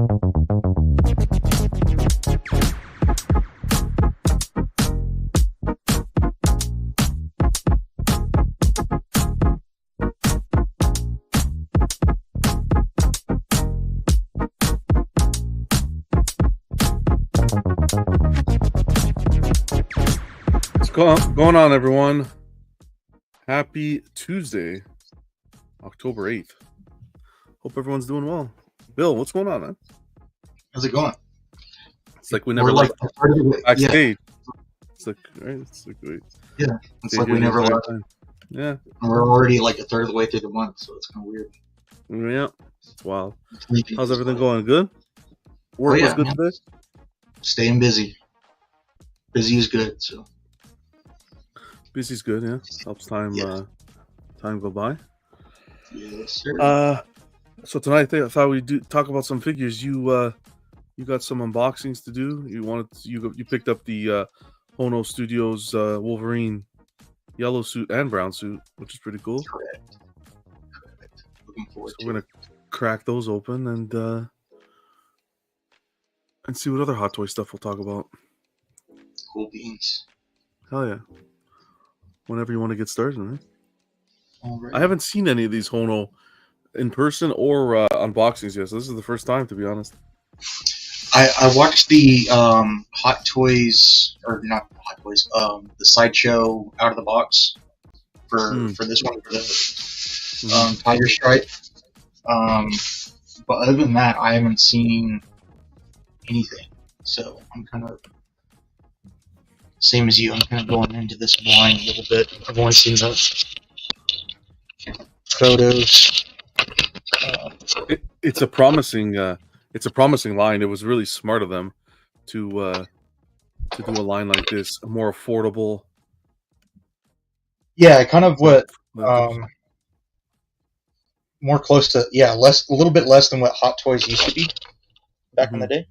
What's going on, everyone? Happy Tuesday, October 8th. Hope everyone's doing well. Bill, what's going on, man? How's it going? It's like we never left backstage. Yeah. It's like, right? It's like, yeah, it's like we never left. Yeah. And we're already like a third of the way through the month, so it's kind of weird. Yeah, it's wild. How's everything going? Good? Work was good today? Staying busy. Busy is good, so. Busy's good, yeah. Helps time go by. Yes, sir. So tonight I thought we'd talk about some figures. You got some unboxings to do. You picked up the Hono Studios Wolverine yellow suit and brown suit, which is pretty cool. Correct. Looking forward to we're gonna crack those open and see what other Hot Toy stuff we'll talk about. Cool beans. Hell yeah. Whenever you want to get started, right? All right. I haven't seen any of these Hono in person or unboxings yet, so this is the first time, to be honest. I watched the Hot Toys, or not Hot Toys, the sideshow out of the box for this one, for the Tiger Stripe. But other than that, I haven't seen anything. So I'm kind of same as you. I'm kind of going into this blind a little bit. I've only seen the photos. It's a promising line. It was really smart of them to do a line like this, more affordable. Yeah, kind of what more close to a little bit less than what Hot Toys used to be back in the day.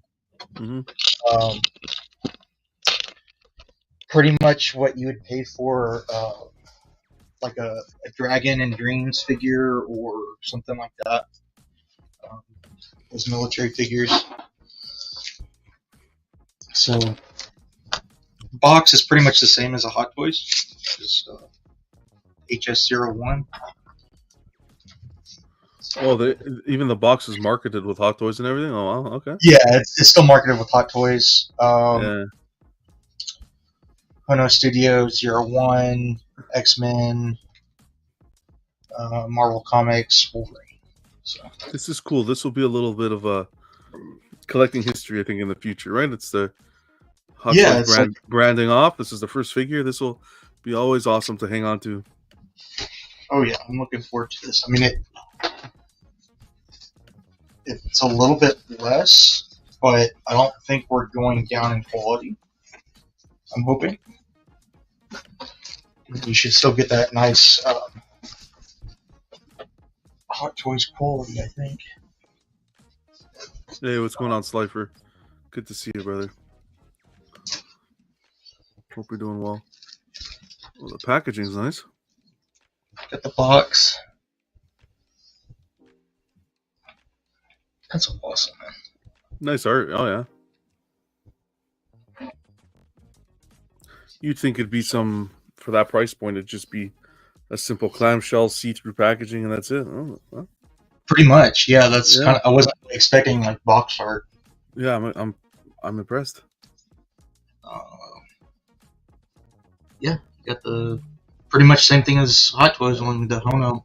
Pretty much what you would pay for like a Dragon and Dreams figure or something like that. Those military figures. So, box is pretty much the same as a Hot Toys. It's HS01. Oh, even the box is marketed with Hot Toys and everything? Oh, wow, okay. Yeah, it's still marketed with Hot Toys. Yeah. Hono Studio 01, X-Men, Marvel Comics, Wolverine. So. This is cool. This will be a little bit of a collecting history, I think, in the future, right? It's the Hot Toys branding off. This is the first figure. This will be always awesome to hang on to. Oh, yeah. I'm looking forward to this. I mean, it's a little bit less, but I don't think we're going down in quality. I'm hoping. We should still get that nice Hot Toys quality, I think. Hey, what's going on, Slifer? Good to see you, brother. Hope you're doing well. Well, the packaging's nice. Got the box. That's awesome, man. Nice art. Oh, yeah. You'd think it'd be for that price point, it'd just be a simple clamshell, see-through packaging, and that's it. Oh, well. Pretty much, yeah. That's kind of. I wasn't expecting like box art. Yeah, I'm impressed. Yeah, got the pretty much same thing as Hot Toys, only the Hono.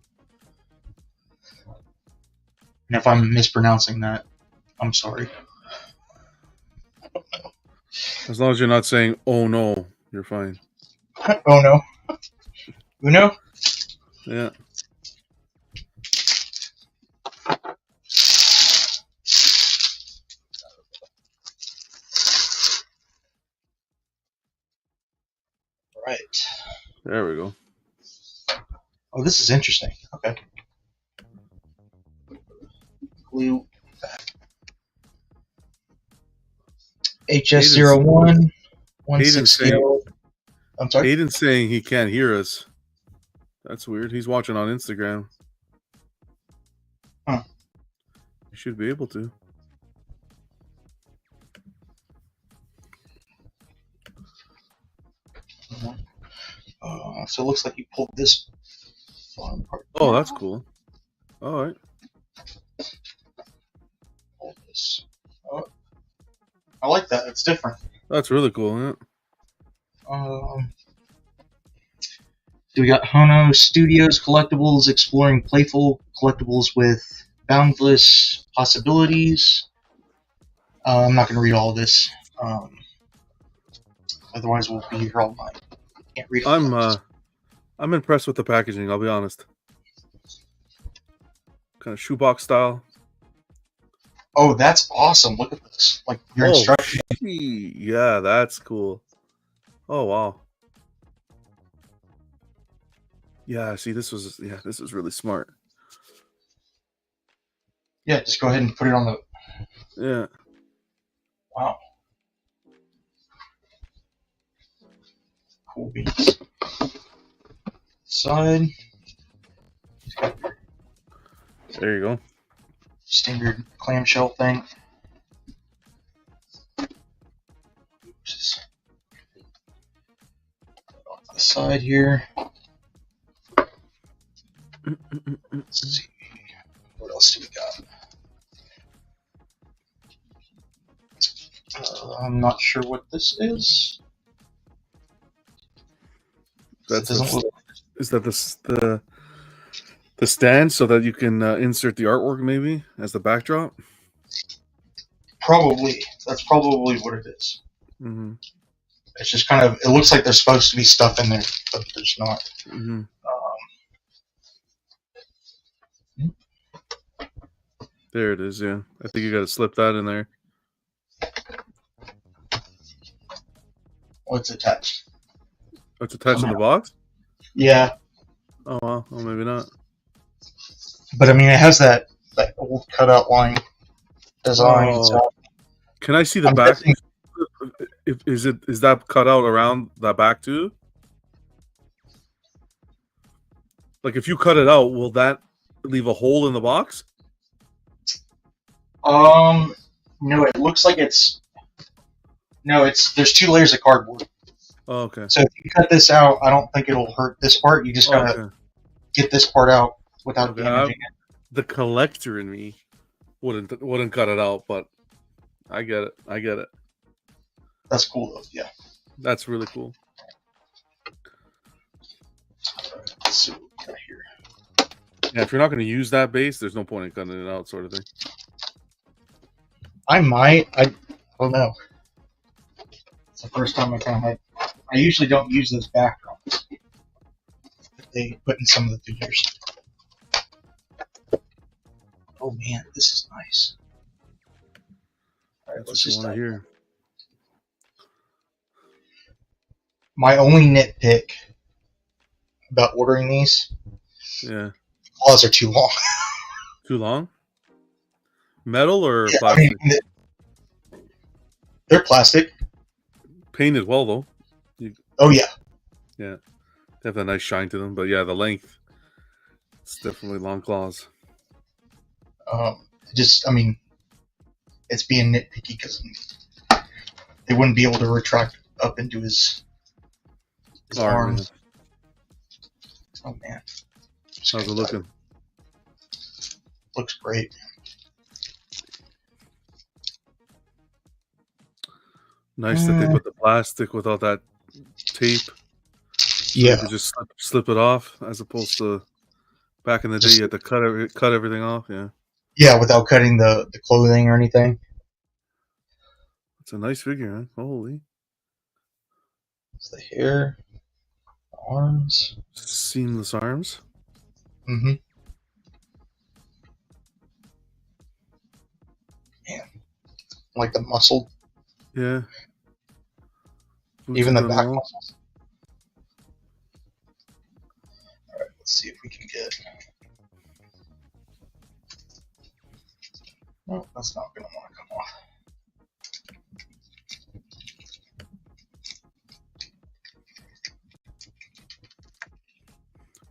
And if I'm mispronouncing that, I'm sorry. As long as you're not saying "oh no," you're fine. Oh no. Uno? Yeah. Right. There we go. Oh, this is interesting. Okay. Glue back. HS01, 160. I'm sorry? Aiden's saying he can't hear us. That's weird. He's watching on Instagram. Huh. You should be able to. So it looks like you pulled this bottom part. Oh, that's cool. All right. Pull this. Oh, I like that. It's different. That's really cool. Yeah. So we got Hono Studios collectibles, exploring playful collectibles with boundless possibilities. I'm not going to read all of this. Otherwise, we'll be here all night. Can't read all that. I'm impressed with the packaging. I'll be honest. Kind of shoebox style. Oh, that's awesome! Look at this. Like your instructions. Yeah, that's cool. Oh wow. Yeah, see, this was really smart. Yeah, just go ahead and put it on the. Yeah. Wow. Cool beans. Side. There you go. Standard clamshell thing. On the side here. Let's see. What else do we got? I'm not sure what this is. Is that the stand so that you can insert the artwork maybe as the backdrop? Probably. That's probably what it is. Mm-hmm. It's just kind of. It looks like there's supposed to be stuff in there, but there's not. Mm-hmm. There it is. Yeah, I think you got to slip that in there. What's attached? It's attached in the box? Yeah. Oh well, well maybe not. But I mean, it has that old cutout line design. Oh. So can I see the back? Is that cut out around the back too? Like if you cut it out, will that leave a hole in the box? No, it looks like it's. No, there's 2 layers of cardboard. Oh, okay. So if you cut this out, I don't think it'll hurt this part. You just gotta get this part out without damaging it. The collector in me wouldn't cut it out, but I get it. That's cool though. Yeah. That's really cool. Alright, let's see what we got here. Yeah, if you're not going to use that base, there's no point in cutting it out, sort of thing. I might. I don't know. It's the first time I kind of had. I usually don't use those backdrops that they put in some of the figures. Oh man, this is nice. All right, let's just here. My only nitpick about ordering these, claws are too long. Too long? Metal or plastic? I mean, they're plastic. Painted well though. Oh yeah. Yeah. They have that nice shine to them, but yeah, the length. It's definitely long claws. I mean, it's being nitpicky because they wouldn't be able to retract up into his arms. Oh man. How's it looking? Looks great. Nice that they put the plastic without that tape. Yeah. So you just slip it off as opposed to back in the day you had to cut everything off. Yeah. Yeah, without cutting the clothing or anything. It's a nice figure, man. Holy. It's the hair, the arms. Seamless arms. Mm-hmm. Man. Like the muscle. Yeah. Boots even the back muscles. Alright, let's see if we can get. No, that's not going to want to come off.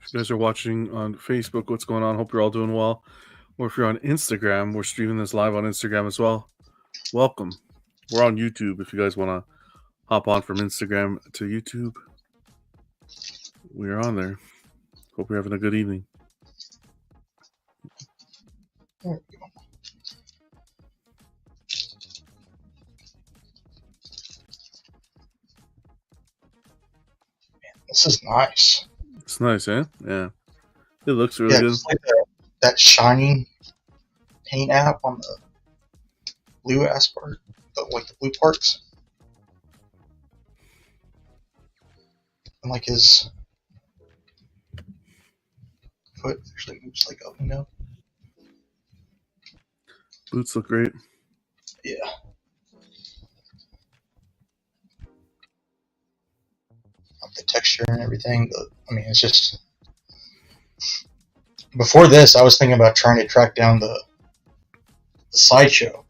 If you guys are watching on Facebook, what's going on? Hope you're all doing well. Or if you're on Instagram, we're streaming this live on Instagram as well. Welcome. We're on YouTube if you guys want to hop on from Instagram to YouTube. We're on there. Hope you're having a good evening. There we go. This is nice. It's nice, eh? Yeah. It looks really Yeah, good. it's like that shiny paint app on the blue ass part, like the blue parts. And like his foot actually moves like up and down. Boots look great. Yeah. Like the texture and everything. I mean, it's just. Before this, I was thinking about trying to track down the sideshow.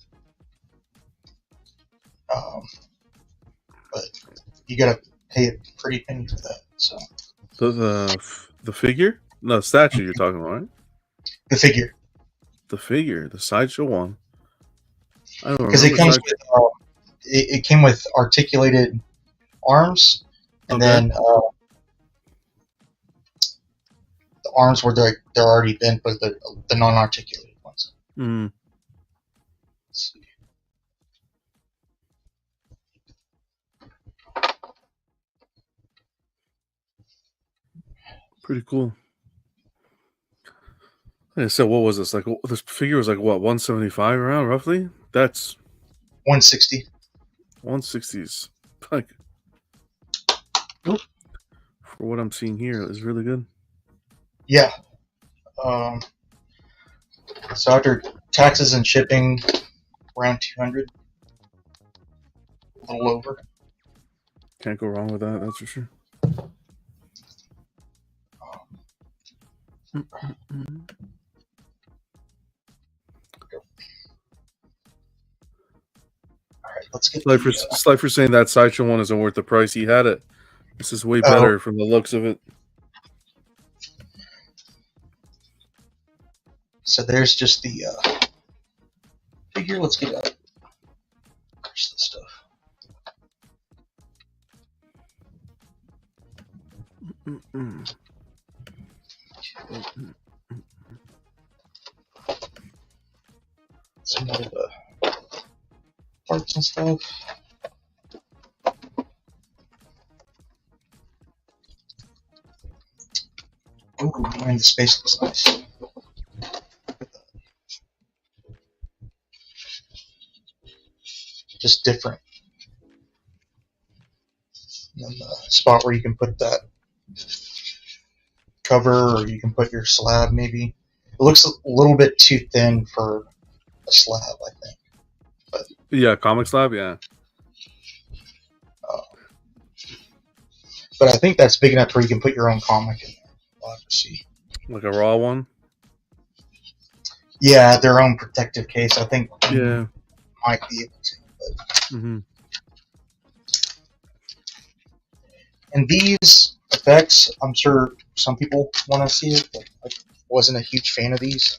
But you gotta pay a pretty penny for that. So The figure? No, the statue you're talking about, right? the figure, The figure, the sideshow one. I don't because it remember. comes with it came with articulated arms, and Okay. then the arms were they're already bent, but the non-articulated ones. Mm. Let's see. Pretty cool. Like I said, what was this? Like this figure was like what, 175 around roughly? That's 160. 160s. Like for what I'm seeing here is really good. Yeah. So after taxes and shipping, around 200, a little over. Can't go wrong with that, that's for sure. All right, let's get Slifer saying that sideshow one isn't worth the price. He had it. This is way better from the looks of it. So there's just the figure. Let's get out. There's the stuff. Some of the parts and stuff. Oh, man, the space looks nice. Just different. And then the spot where you can put that cover, or you can put your slab, maybe. It looks a little bit too thin for a slab, I think. But yeah, comic slab, yeah. But I think that's big enough where you can put your own comic in there. We'll have to see. Like a raw one? Yeah, their own protective case. I think yeah, might be able to. But. And these effects, I'm sure some people want to see it, but I wasn't a huge fan of these.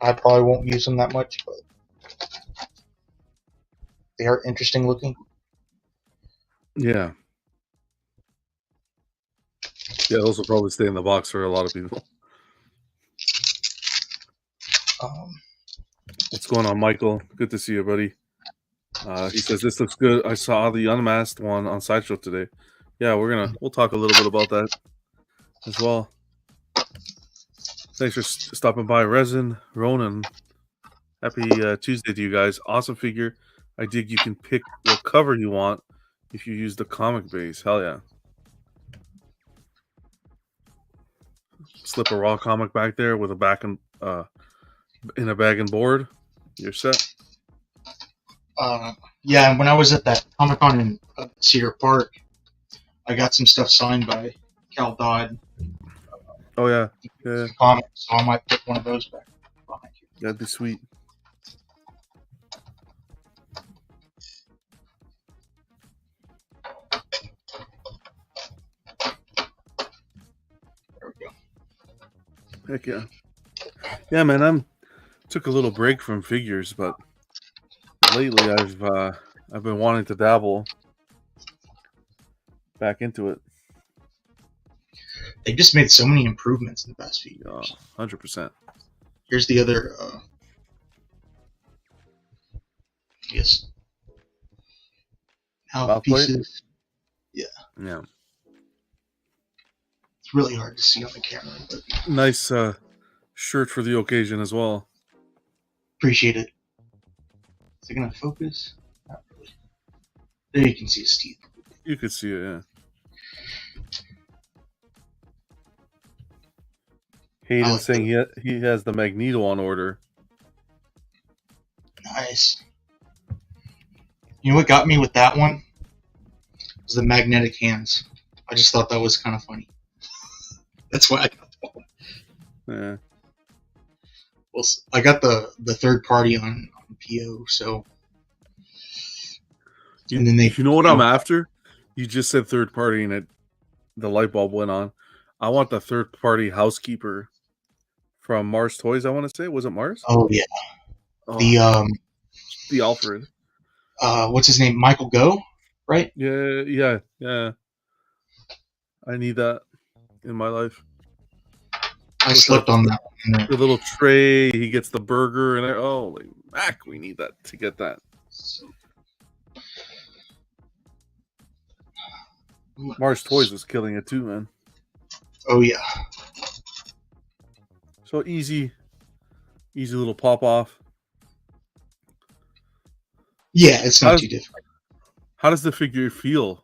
I probably won't use them that much, but they are interesting looking. Yeah. Yeah, those will probably stay in the box for a lot of people. What's going on, Michael? Good to see you, buddy. He says this looks good. I saw the unmasked one on Sideshow today. Yeah, we'll talk a little bit about that as well. Thanks for stopping by, Resin, Ronan. Happy Tuesday to you guys. Awesome figure. I dig you can pick what cover you want if you use the comic base. Hell yeah. Slip a raw comic back there with a back and in a bag and board. You're set. Yeah, when I was at that Comic-Con in Cedar Park, I got some stuff signed by Cal Dodd. Oh yeah, yeah. Comics, so I might put one of those back behind you. That'd be sweet. There we go. Heck yeah. Yeah, man, took a little break from figures, but lately I've been wanting to dabble. back into it. They just made so many improvements in the past few years. 100%. Here's the other, I guess, mouthpieces. Yeah. Yeah. It's really hard to see on the camera, but Nice shirt for the occasion as well. Appreciate it. Is it gonna focus? Not really. There you can see his teeth. You could see it, yeah. Hayden saying he has the Magneto on order. Nice. You know what got me with that one? It was the magnetic hands. I just thought that was kind of funny. That's why I got that one. Yeah. Well, I got the third party on PO, so. And then you know what I'm after? You just said third party, and the light bulb went on. I want the third party housekeeper from Mars Toys. I want to say, was it Mars? Oh yeah. Oh. The Alfred. What's his name? Michael Go, right? Yeah. I need that in my life. I slept on that one. The little tray, he gets the burger, and holy mac, we need that to get that. Mars Toys was killing it too, man. Oh yeah. So easy little pop off. Yeah, it's not too different. How does the figure feel?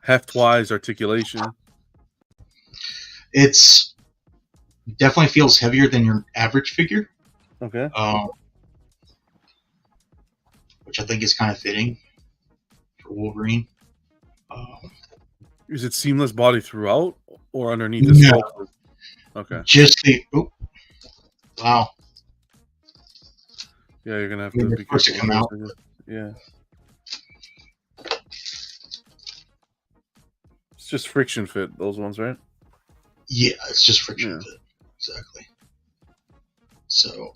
Heft wise, articulation. It's definitely feels heavier than your average figure. Okay. Which I think is kind of fitting for Wolverine. Is it seamless body throughout or underneath the skull? Okay. Just the wow. Yeah, you're gonna have to be careful to come out. Yeah. It's just friction fit, those ones, right? Yeah, it's just friction fit. Exactly. So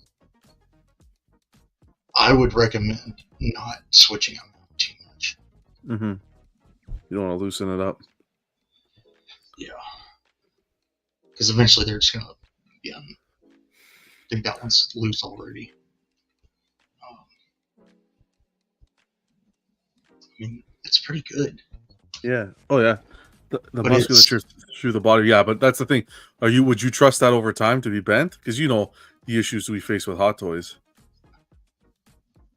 I would recommend not switching them out too much. Mm-hmm. You don't want to loosen it up. Yeah. Because eventually they're just gonna I think that one's loose already. I mean, it's pretty good. Yeah. Oh yeah. The musculature through the body. Yeah, but that's the thing. Would you trust that over time to be bent? Because you know the issues we face with Hot Toys.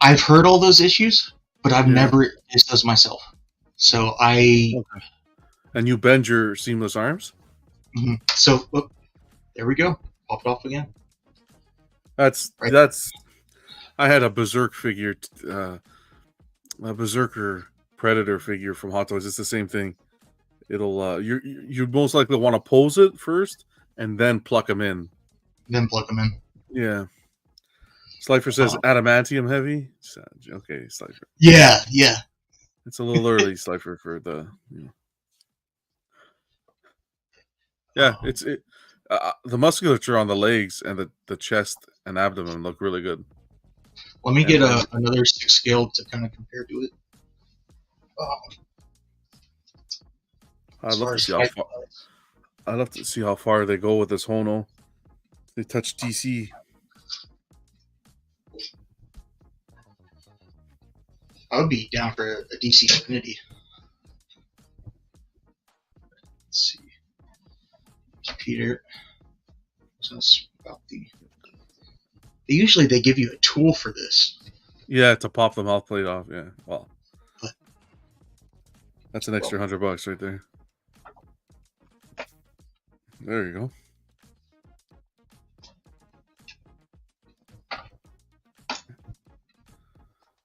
I've heard all those issues, but I've never used those myself. So Okay. And you bend your seamless arms? Mm-hmm. So look, there we go. Pop it off again. That's I had a Berserk figure, a Berserker Predator figure from Hot Toys. It's the same thing. It'll you most likely want to pose it first and then pluck them in. Yeah. Slifer says adamantium heavy. Okay, Slifer. Yeah. It's a little early, Slifer, for the. Yeah, it's the musculature on the legs and the chest and abdomen look really good. Let me get another 6 scale to kind of compare to it. I'd love to see how far they go with this Hono. They touch DC. I would be down for a DC Infinity. Let's see. Peter. So that's about usually they give you a tool for this. Yeah, to pop the mouth plate off. Yeah, well, that's an extra $100 right there. There you go.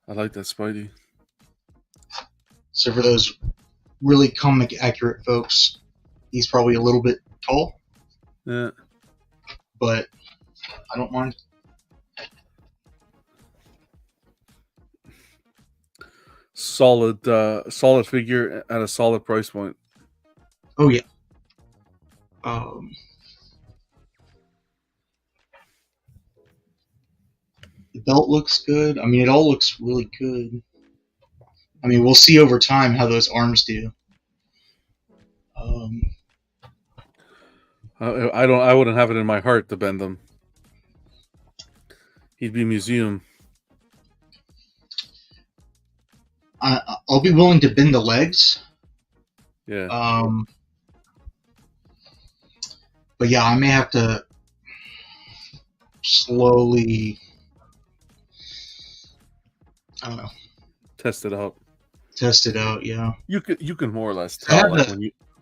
I like that Spidey. So for those really comic accurate folks, he's probably a little bit tall. Yeah. But I don't mind. Solid figure at a solid price point. Oh yeah. The belt looks good. I mean, it all looks really good. I mean, we'll see over time how those arms do. I don't. I wouldn't have it in my heart to bend them. He'd be museum. I'll be willing to bend the legs. Yeah. But yeah, I may have to slowly, I don't know, Test it out. test it out. Yeah. You can more or less tell like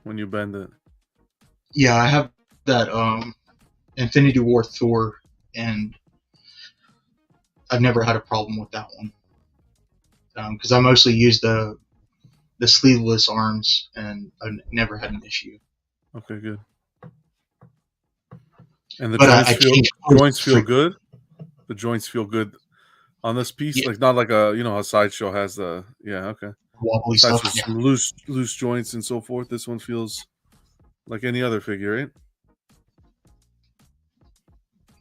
when you bend it. Yeah, I have that Infinity War Thor, and I've never had a problem with that one. Because I mostly use the sleeveless arms, and I've never had an issue. Okay, good. And the But joints feel good. The joints feel good on this piece, yeah. like not like a how Sideshow has the okay Wobbly stuff. Yeah. Some loose joints and so forth. This one feels like any other figure, right?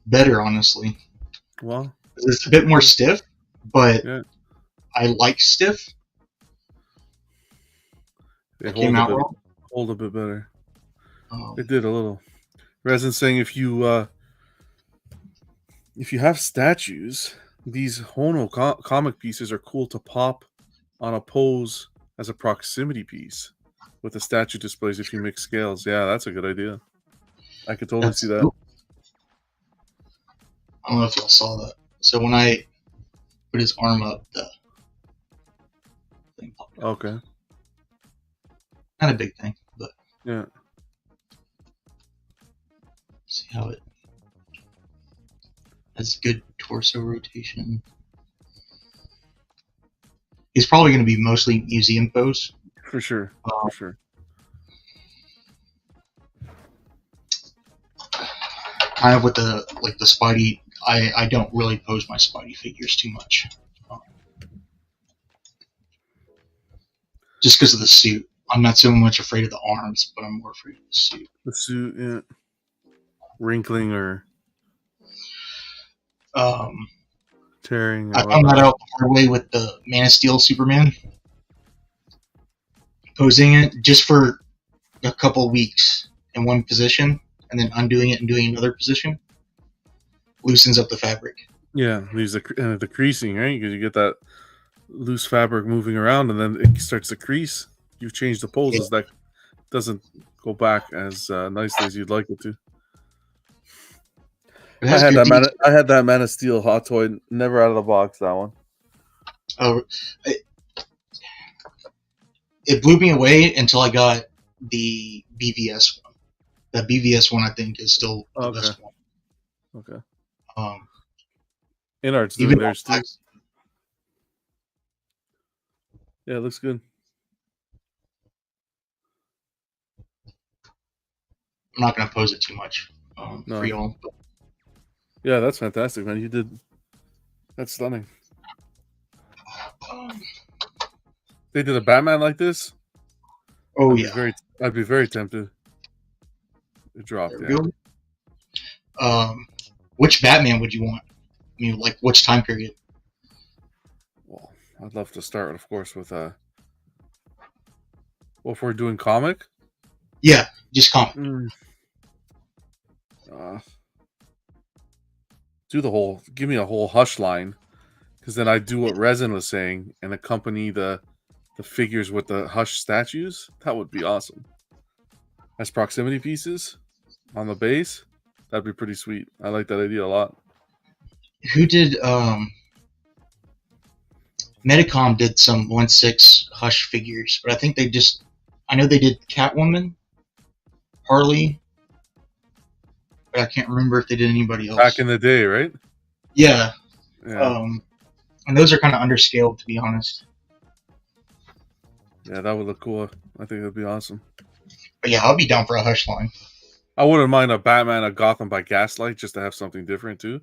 Better, honestly. Well, it's a bit more stiff, but yeah. I like stiff. They hold a bit better. It did a little. Resin saying if you have statues, these Hono comic pieces are cool to pop on a pose as a proximity piece with the statue displays if you mix scales. Yeah, that's a good idea. I could totally see that. Cool. I don't know if y'all saw that. So when I put his arm up, the thing popped out. Okay. Not a big thing, but yeah. See how it has good torso rotation. He's probably going to be mostly museum pose. For sure. For sure. Kind of with the Spidey, I don't really pose my Spidey figures too much. Just because of the suit. I'm not so much afraid of the arms, but I'm more afraid of the suit. The suit, yeah. Wrinkling or tearing. I found that out the hard way with the Man of Steel Superman. Posing it just for a couple weeks in one position, and then undoing it and doing another position loosens up the fabric. Yeah, leaves the creasing, right? Because you get that loose fabric moving around, and then it starts to crease. You've changed the poses that doesn't go back as nicely as you'd like it to. I had that Man of Steel Hot Toy, never out of the box. That one. Oh, it blew me away until I got the BVS one. That BVS one, I think, is still the best one. Okay. InArt's doing theirs too. Yeah, it looks good. I'm not going to pose it too much for y'all. But... Yeah, that's fantastic, man. You did. That's stunning. They did a Batman like this. Oh, I'd be very tempted. It dropped. Which Batman would you want? I mean, like which time period? Well, I'd love to start, of course, with well, if we're doing comic. Yeah, just comic. Give me a whole Hush line, because then I do what Resin was saying and accompany the figures with the Hush statues. That would be awesome. As proximity pieces on the base, that'd be pretty sweet. I like that idea a lot. Who did Medicom did some 1/6 Hush figures, but I think I know they did Catwoman, Harley, but I can't remember if they did anybody else. Back in the day, right? Yeah. And those are kind of underscaled, to be honest. Yeah, that would look cool. I think that'd be awesome. But yeah, I'll be down for a Hush line. I wouldn't mind a Batman of Gotham by Gaslight, just to have something different too.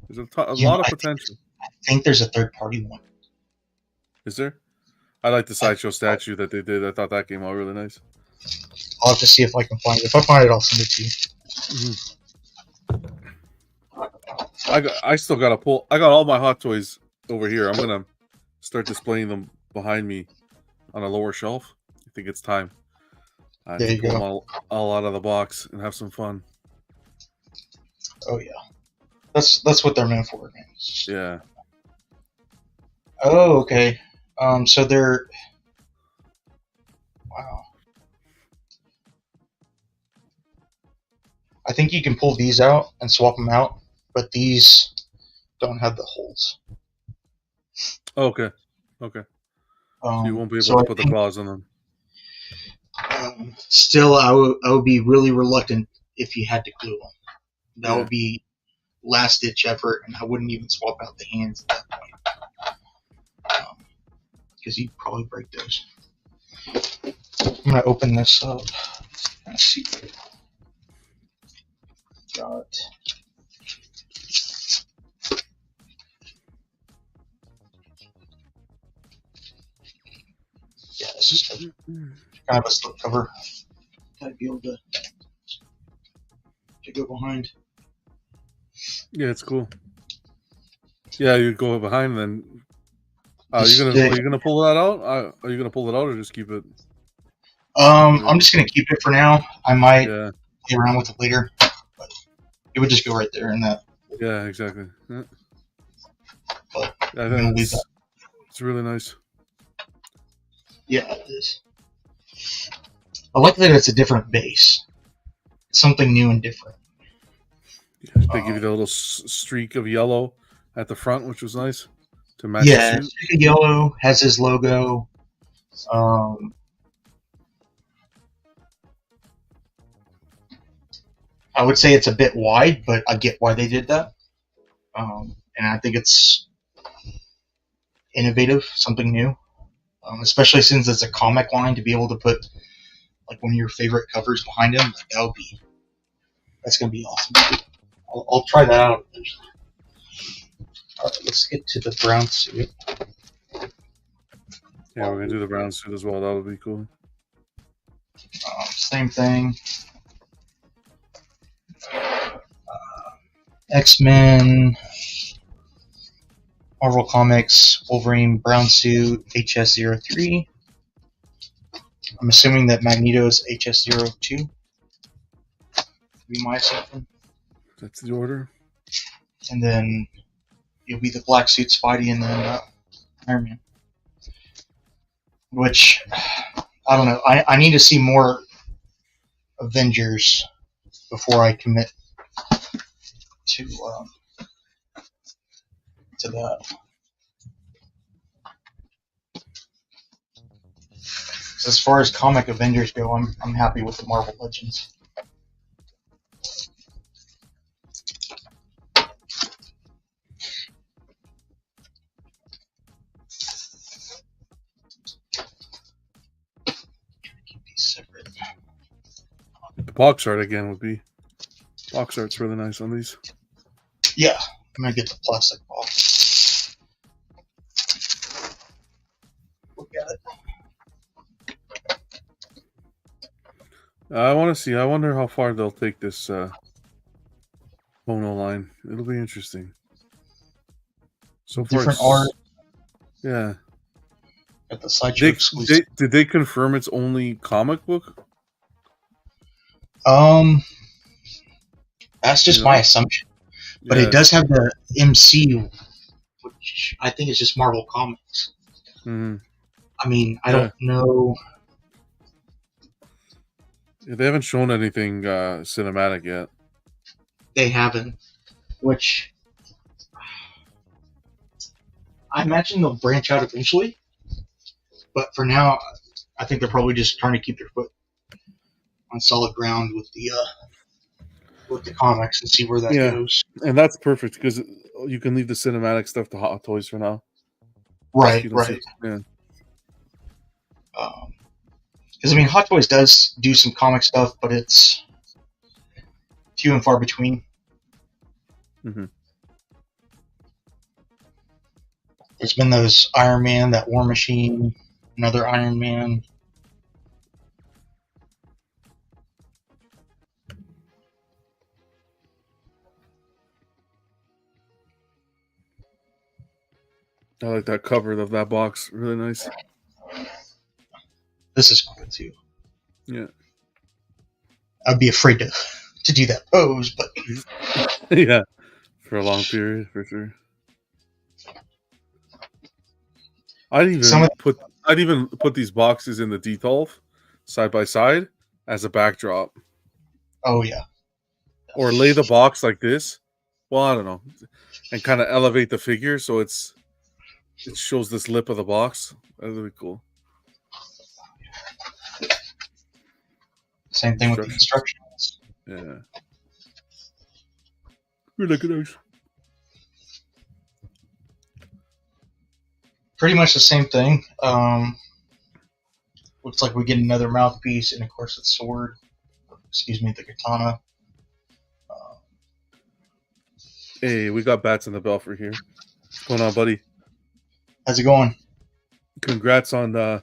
There's a lot of potential. I think there's a third-party one. Is there? I like the Sideshow statue that they did. I thought that came out really nice. I'll have to see if I can find it. If I find it, I'll send it to you. I still got to pull. I got all my Hot Toys over here. I'm gonna start displaying them behind me on a lower shelf. I think it's time There to you pull them go. all out of the box and have some fun. Oh yeah, that's what they're meant for, man. Yeah. Oh, okay. So they're wow. I think you can pull these out and swap them out, but these don't have the holes. Okay. Okay. So you won't be able So to I put the think claws in them. still, I would be really reluctant if you had to glue them. That Yeah. would be last ditch effort, and I wouldn't even swap out the hands at that point because you'd probably break those. I'm gonna open this up. Let's see. Got. Yeah, this is kind of a slip cover. I'd be able to go behind. Yeah, it's cool. Yeah, you go behind, and then are Just you gonna pull that out? Are you gonna pull it out or just keep it? I'm just gonna keep it for now. I might Yeah. play around with it later, but it would just go right there in that. Yeah, exactly. Yeah. But I I'm gonna leave that. it's really nice. Yeah, it is. I like that it's a different base, something new and different. Yeah, they give you the little streak of yellow at the front, which was nice to match Yeah, the suit. Yellow has his logo. I would say it's a bit wide, but I get why they did that. And I think it's innovative, something new, especially since it's a comic line to be able to put like one of your favorite covers behind him. That's gonna be awesome. I'll try that out eventually. All right, let's get to the brown suit. Yeah, we're gonna do the brown suit as well. That would be cool. Same thing. X-Men, Marvel Comics, Wolverine brown suit, HS03. I'm assuming that Magneto's HS02. Be my assumption. That's the order. And then you'll be the black suit Spidey and then Iron Man. Which, I don't know. I need to see more Avengers before I commit to that. As far as comic Avengers go, I'm happy with the Marvel Legends. Keep these separate. The box art again would be. Box art's really nice on these. Yeah, I'm gonna get the plastic box. Look at it. I want to see. I wonder how far they'll take this Hono line. It'll be interesting. So far, Different art. Yeah. At the sideshow exclusive. Did they confirm it's only comic book? That's just my assumption. But it does have the MC, which I think is just Marvel Comics. Mm-hmm. I mean, I don't know. They haven't shown anything cinematic yet. They haven't, which I imagine they'll branch out eventually. But for now, I think they're probably just trying to keep their foot on solid ground with the comics and see where that goes. And that's perfect because you can leave the cinematic stuff to Hot Toys for now. Right. Yeah. Because I mean, Hot Toys does do some comic stuff, but it's few and far between. Mm-hmm. There's been those Iron Man, that War Machine, another Iron Man. I like that cover of that box. Really nice. This is cool too. too. Yeah. I'd be afraid to do that pose, but Yeah. For a long period, for sure. I'd even put these boxes in the detolf side by side as a backdrop. Oh yeah. Or lay the box like this. Well, I don't know. And kind of elevate the figure so it shows this lip of the box. That'd be cool. Same thing with the instructions. Yeah. Really nice. Pretty much the same thing. Looks like we get another mouthpiece and of course the sword. Excuse me, the katana. Hey, we got bats in the belfry here. What's going on, buddy? How's it going? Congrats on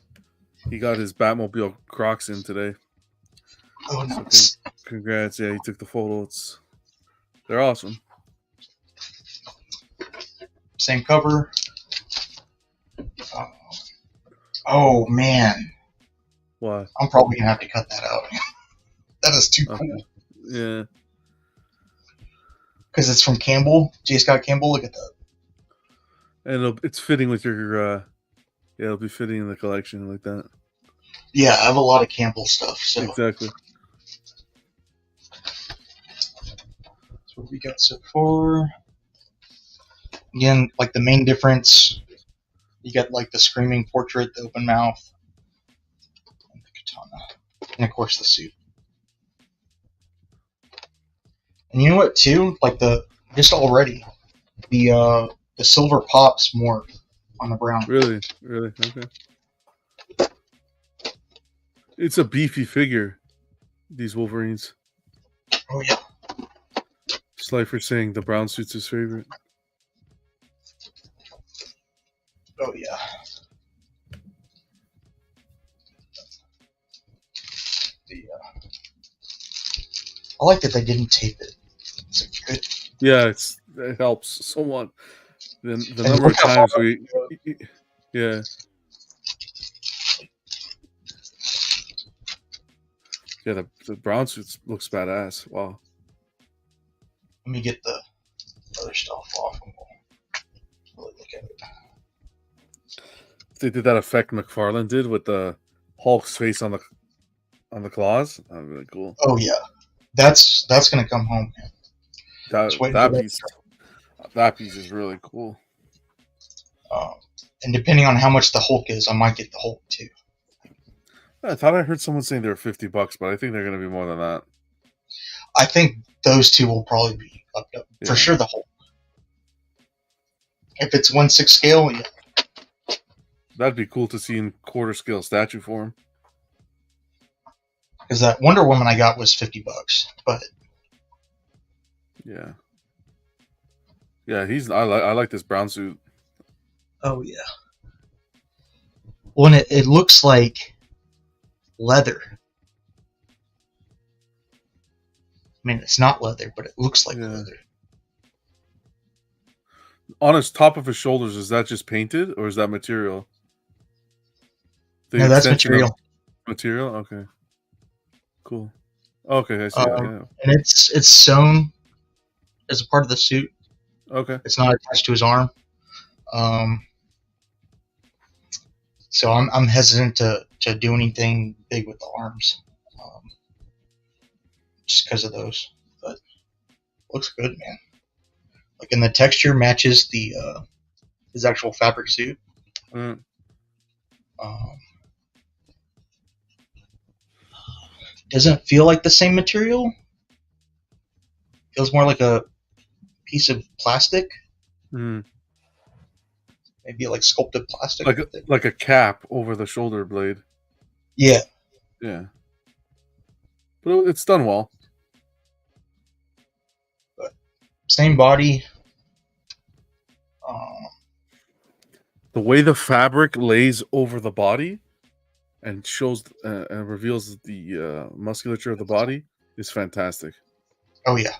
he got his Batmobile Crocs in today. Oh, nice. So congrats. Yeah, he took the photo. They're awesome. Same cover. Oh man. What? I'm probably gonna have to cut that out. That is too cool. Yeah. Because it's from Campbell, J. Scott Campbell. Look at that. And it's fitting with your. Yeah, it'll be fitting in the collection like that. Yeah, I have a lot of Campbell stuff. So exactly. That's what we got so far. Again, like the main difference, you got like the screaming portrait, the open mouth, and the katana, and of course the suit. And you know what too? Like just already, the silver pops more on the brown. Really? Okay. It's a beefy figure. These Wolverines. Oh yeah. Slifer saying the brown suit's his favorite. Oh yeah. I like that they didn't tape it. It's good. Yeah, it helps somewhat. The number of times yeah. Yeah, the brown suit looks badass. Wow. Let me get the other stuff off and we'll really look at it. They did that effect McFarlane did with the Hulk's face on the claws. That would be really cool. Oh yeah, that's gonna come home, man. That piece is really cool. And depending on how much the Hulk is, I might get the Hulk too. I thought I heard someone saying they were $50, but I think they're going to be more than that. I think those two will probably be up for sure. The Hulk. If it's 1/6 scale, yeah. That'd be cool to see in quarter scale statue form. Because that Wonder Woman I got was $50, but yeah, I like this brown suit. Oh yeah. Well, it looks like leather. I mean, it's not leather, but it looks like leather. On his top of his shoulders, is that just painted or is that material? No, that's material. Material? Okay. Cool. Okay, I see that, yeah. And it's sewn as a part of the suit. Okay. It's not attached to his arm. So I'm hesitant to do anything big with the arms. Just because of those. But looks good, man. Like, and the texture matches the his actual fabric suit. Doesn't feel like the same material. Feels more like a piece of plastic. Maybe like sculpted plastic. Like a cap over the shoulder blade. Yeah. Yeah. But it's done well. But same body. The way the fabric lays over the body and shows and reveals the musculature of the body is fantastic. Oh yeah,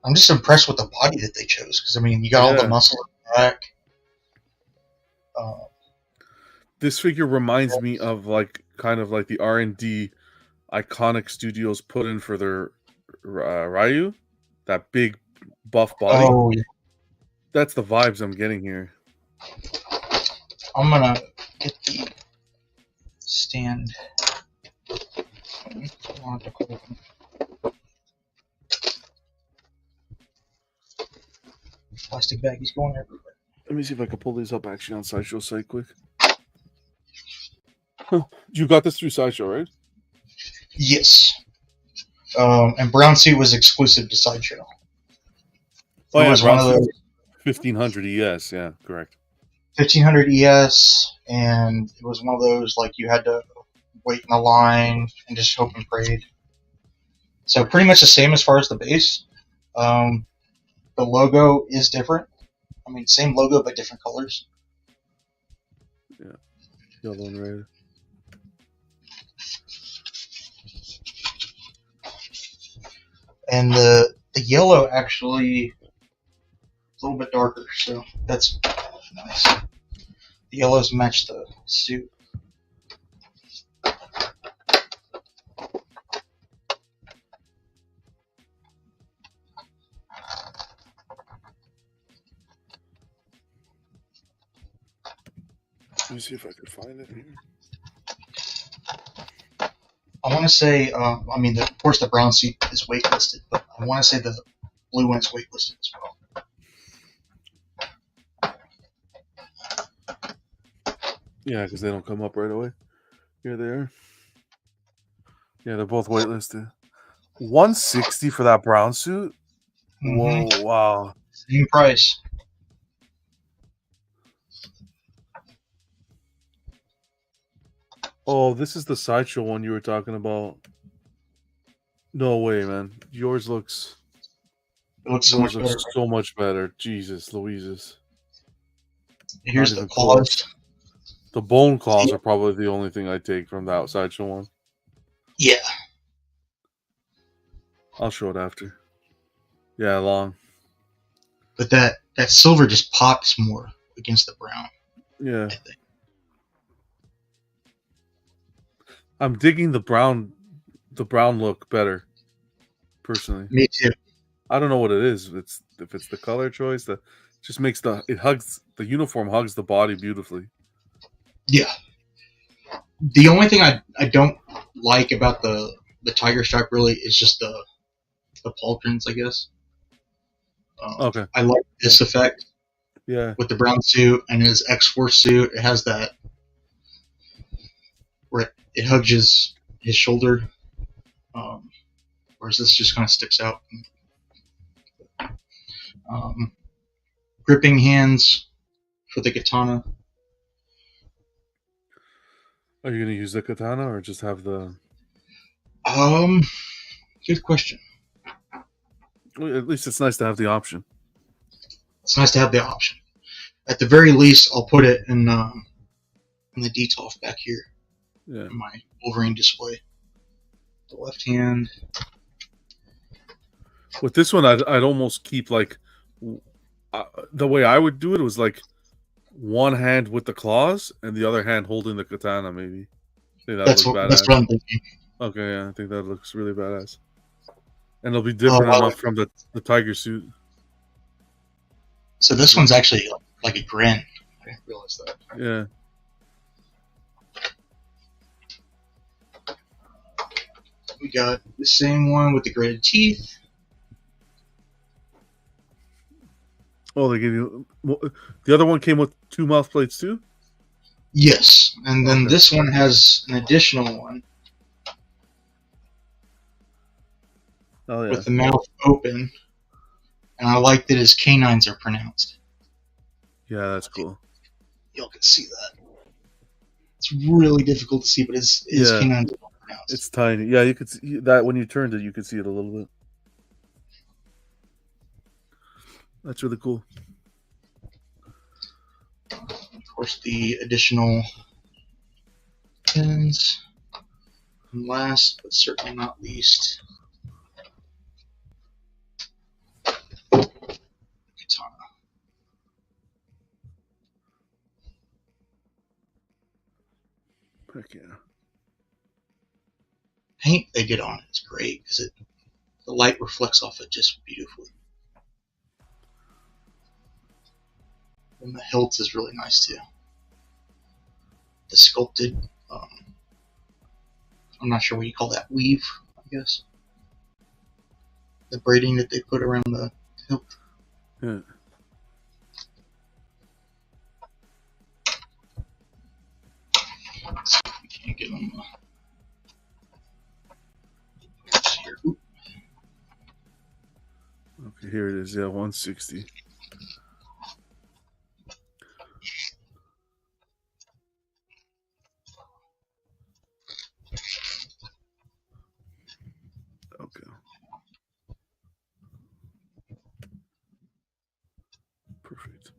I'm just impressed with the body that they chose because I mean you got all the muscle in the back. This figure reminds me of like kind of like the R&D iconic studios put in for their Ryu, that big buff body. Oh, yeah. That's the vibes I'm getting here. I'm gonna get the stand. Plastic bag is going everywhere. Let me see if I can pull these up actually on Sideshow site quick. You got this through Sideshow, right? Yes. And Brown Suit was exclusive to Sideshow. Oh, It yeah, was one of those 1500 ES, yeah, correct. 1500 ES, and it was one of those like you had to wait in a line and just hope and prayed. So pretty much the same as far as the base. The logo is different. I mean, same logo but different colors. Yeah, yellow and red. And the yellow actually is a little bit darker, so that's nice. The yellows match the suit. Let me see if I can find it here. I want to say, I mean, of course the brown suit is waitlisted, but I want to say the blue one's waitlisted as well. Yeah, because they don't come up right away. Here they are. Yeah, they're both waitlisted. 160 for that brown suit? Whoa, wow. Same price. Oh, this is the Sideshow one you were talking about. No way, man. Yours looks... It looks so much better. Jesus, Louises. Here's the claws. The bone claws are probably the only thing I take from the Sideshow one. Yeah. I'll show it after. Yeah, long. But that silver just pops more against the brown. Yeah. I think. I'm digging the brown look better, personally. Me too. I don't know what it is. If it's the color choice that just makes the uniform hugs the body beautifully. Yeah. The only thing I don't like about the tiger stripe really is just the pauldrons, I guess. Okay. I like this effect. Yeah. With the brown suit and his X-Force suit, it has that where it hugs his shoulder, whereas this just kind of sticks out. Gripping hands for the katana. Are you going to use the katana or just have the... Good question. Well, at least it's nice to have the option. It's nice to have the option. At the very least, I'll put it in the detail back here. Yeah. In my Wolverine display. The left hand. With this one, I'd almost keep like... the way I would do it was like one hand with the claws and the other hand holding the katana, maybe. That's what I'm thinking. Okay, yeah, I think that looks really badass. And it'll be different enough from the tiger suit. So this one's actually like a grin. I didn't realize that. Yeah. We got the same one with the gritted teeth. Oh, they gave you... The other one came with 2 mouth plates too? Yes, and then this one has an additional one. Oh, yeah. With the mouth open. And I like that his canines are pronounced. Yeah, that's cool. Y'all can see that. It's really difficult to see, but his canines are pronounced. It's tiny. Yeah, you could see that when you turned it, you could see it a little bit. That's really cool. Of course, the additional pins. And last, but certainly not least, katana. Heck yeah. paint they did on it is great because the light reflects off it just beautifully. And the hilt is really nice too. The sculpted, I'm not sure what you call that, weave, I guess. The braiding that they put around the hilt. Yeah. We can't get them. Okay, here it is. Yeah, 160. Okay. Perfect.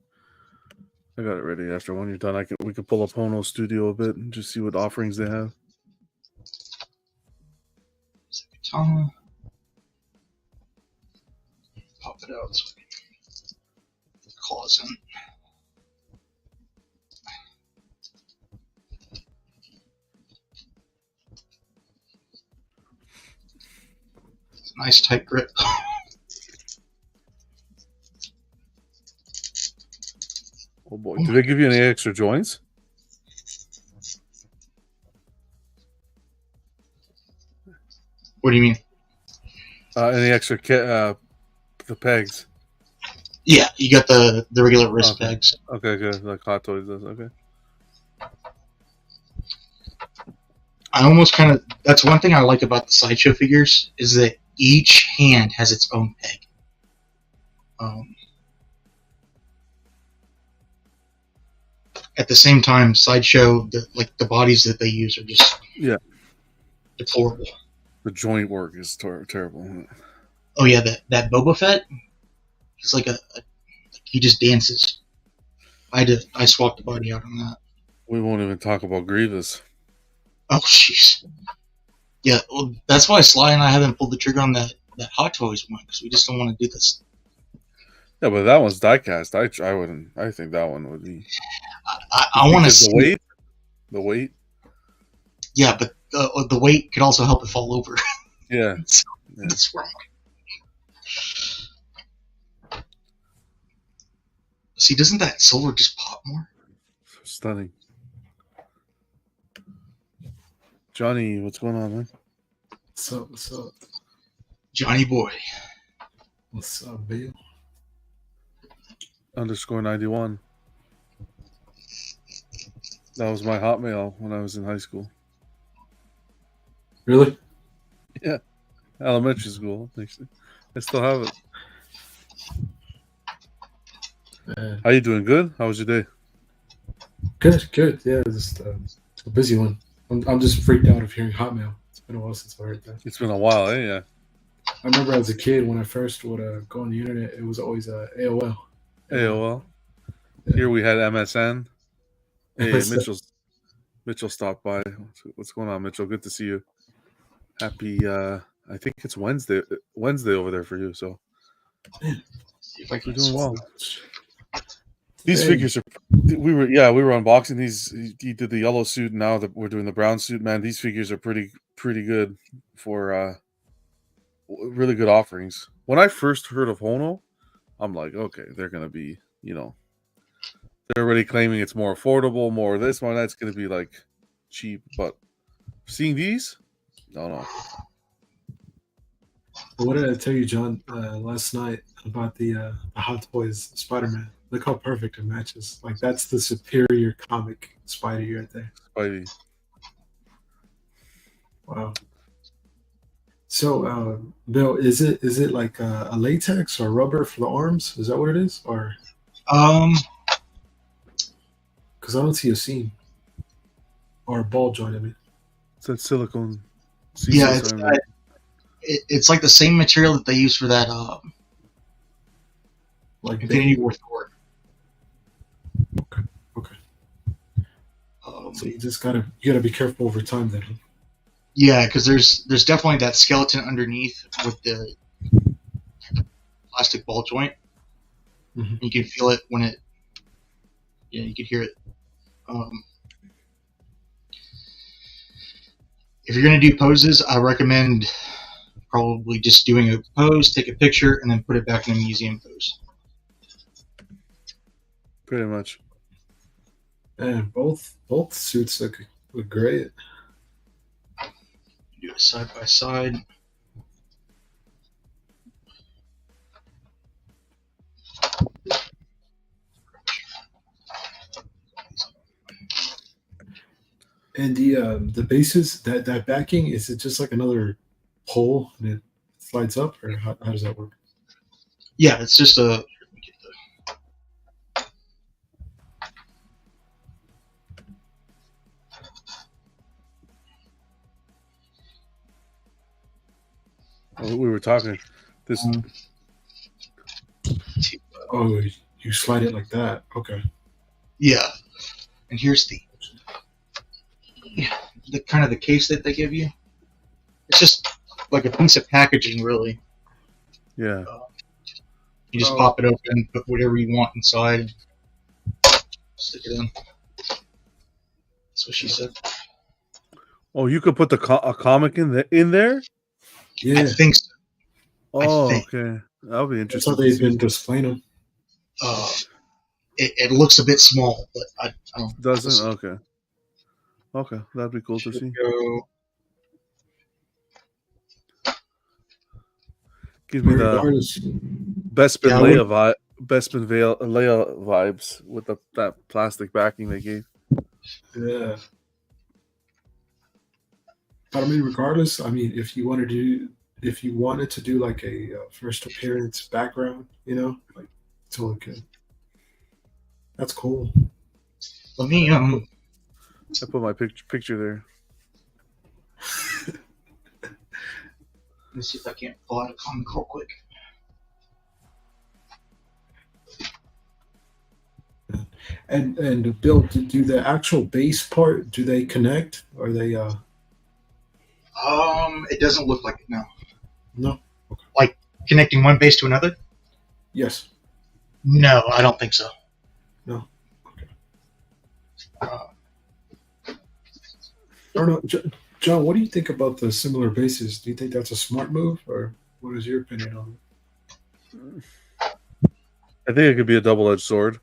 I got it ready. After when you're done, we can pull up Hono Studio a bit and just see what offerings they have. Katana. Pop it out so we can get claws in. It's a nice tight grip. Oh boy. Do they give you any extra joints? What do you mean? Any extra the pegs? Yeah, you got the regular wrist pegs. Okay, good. Like Hot Toys does. Okay. I almost kind of, that's one thing I like about the Sideshow figures, is that each hand has its own peg. At the same time, Sideshow, the bodies that they use are just deplorable. The joint work is terrible. Oh yeah, that Boba Fett, he's like he just dances. I swapped the body out on that. We won't even talk about Grievous. Oh jeez. Yeah, well, that's why Sly and I haven't pulled the trigger on that Hot Toys one, because we just don't want to do this. Yeah, but that one's diecast. I wouldn't. I think that one would be. I want to see the weight. Yeah, but the weight could also help it fall over. Yeah, that's wrong. See, doesn't that silver just pop more? Stunning. Johnny, what's going on, man? What's up? Johnny boy. What's up, Bill? _91. That was my Hotmail when I was in high school. Really? Yeah. Elementary school, actually. I still have it. Man. How you doing? Good? How was your day? Good. Yeah, just a busy one. I'm just freaked out of hearing Hotmail. It's been a while since I heard that. It's been a while, eh? Yeah. I remember as a kid when I first would go on the internet, it was always AOL. AOL. Yeah. Here we had MSN. Hey, MSN. Mitchell stopped by. What's going on, Mitchell? Good to see you. Happy, I think it's Wednesday over there for you, so. See if I can We're doing well. These Hey. figures are. We were unboxing these. He did the yellow suit. Now that we're doing the brown suit, man, these figures are pretty good for really good offerings. When I first heard of Hono, I'm like, okay, they're gonna be, they're already claiming it's more affordable, more this, more that's gonna be like cheap. But seeing these, no. What did I tell you, John, last night about the Hot Toys Spider-Man? Look how perfect it matches. Like, that's the superior comic Spidey right there. Spidey. Wow. So, Bill, is it like a latex or rubber for the arms? Is that what it is, or? Because I don't see a seam or a ball joint. I mean, It's that silicone. Yeah, it's like the same material that they use for that like Infinity War Thor. Okay. So you gotta be careful over time then. Huh? Yeah, because there's definitely that skeleton underneath with the plastic ball joint. Mm-hmm. You can feel it when you can hear it. If you're going to do poses, I recommend probably just doing a pose, take a picture, and then put it back in a museum pose. Pretty much. And both suits look great. Do it side by side. And the bases, that backing, is it just like another pole and it slides up, or how does that work? Yeah, it's just a. We were talking. This. Oh, you slide it like that. Okay. Yeah, and here's the kind of the case that they give you. It's just like a piece of packaging, really. Yeah. You just pop it open, put whatever you want inside, stick it in. That's what she said. Oh, you could put a comic in there. Yeah. I think so. Oh, okay. That'll be interesting. That's how they've been displaying them. It looks a bit small, but I don't. Doesn't? Okay. Okay, that'd be cool to see. Give me the Bespin Leia vibes with that plastic backing they gave. Yeah. But I mean, regardless, if you wanted to do like a first appearance background, like it's all good. That's cool. Let me I put my picture there. Let me see if I can't pull out a comic real quick. And Bill, do the actual base part, do they connect? Or they it doesn't look like it, no. No? Okay. Like connecting one base to another? Yes. No, I don't think so. No. Okay. I don't know. John, what do you think about the similar bases? Do you think that's a smart move, or what is your opinion on it? I think it could be a double-edged sword.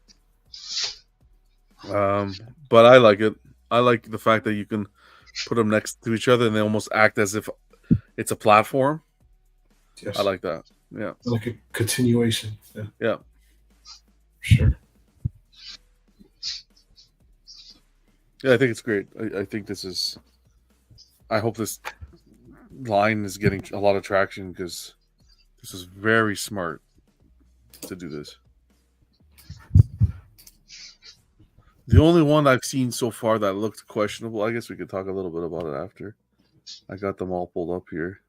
But I like it. I like the fact that you can put them next to each other and they almost act as if it's a platform. Yes. I like that. Yeah. Like a continuation. Yeah. Yeah. Sure. Yeah, I think it's great. I think this is... I hope this line is getting a lot of traction because this is very smart to do this. The only one I've seen so far that looked questionable, I guess we could talk a little bit about it after. I got them all pulled up here.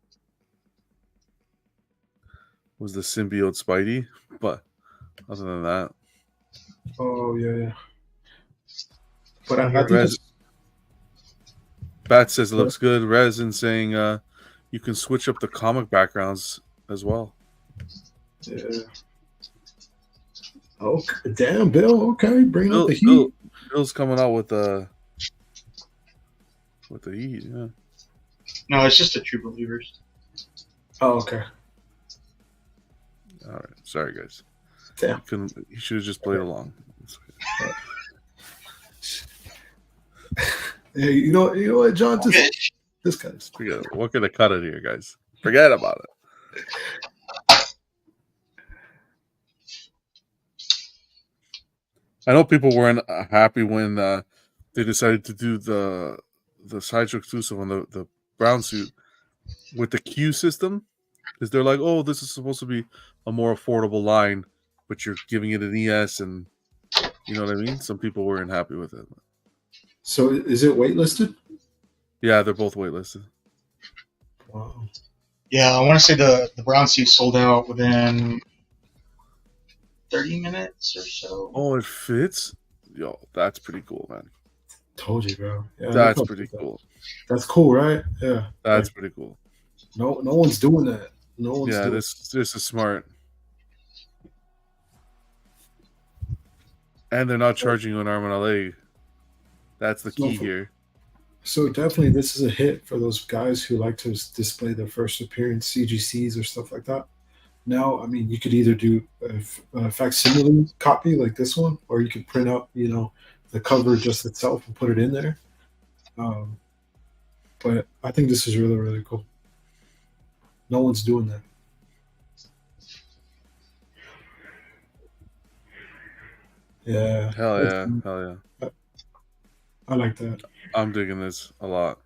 Was the symbiote Spidey, but other than that. Oh, yeah. But I think Bat says it looks good. Resin saying you can switch up the comic backgrounds as well. Yeah. Oh, damn, Bill. Okay, bring up the heat. Bill's coming out with the heat. Yeah. No, it's just a True Believers. Oh, okay. All right. Sorry, guys. Damn. You should have just played along. Hey, you know what, John? This guy's. Forget it. We're gonna cut it here, guys. Forget about it. I know people weren't happy when they decided to do the Sideshow exclusive on the brown suit with the Q system, because they're like, oh, this is supposed to be a more affordable line, but you're giving it an ES, and you know what I mean? Some people weren't happy with it. So is it waitlisted? Yeah, they're both waitlisted. Wow. Yeah, I want to say the brown suit sold out within 30 minutes or so. Oh, it fits? Yo, that's pretty cool, man. Told you, bro. Yeah, that's pretty cool. That's cool, right? Yeah. That's pretty cool. No one's doing that. No one's doing this is smart. And they're not charging you an arm and a leg. That's the key here. So definitely, this is a hit for those guys who like to display their first appearance CGCs or stuff like that. Now, I mean, you could either do a facsimile copy like this one, or you could print out, the cover just itself and put it in there. Um, but I think this is really, really cool. No one's doing that. Yeah, Hell yeah, hell yeah. I like that. I'm digging this a lot.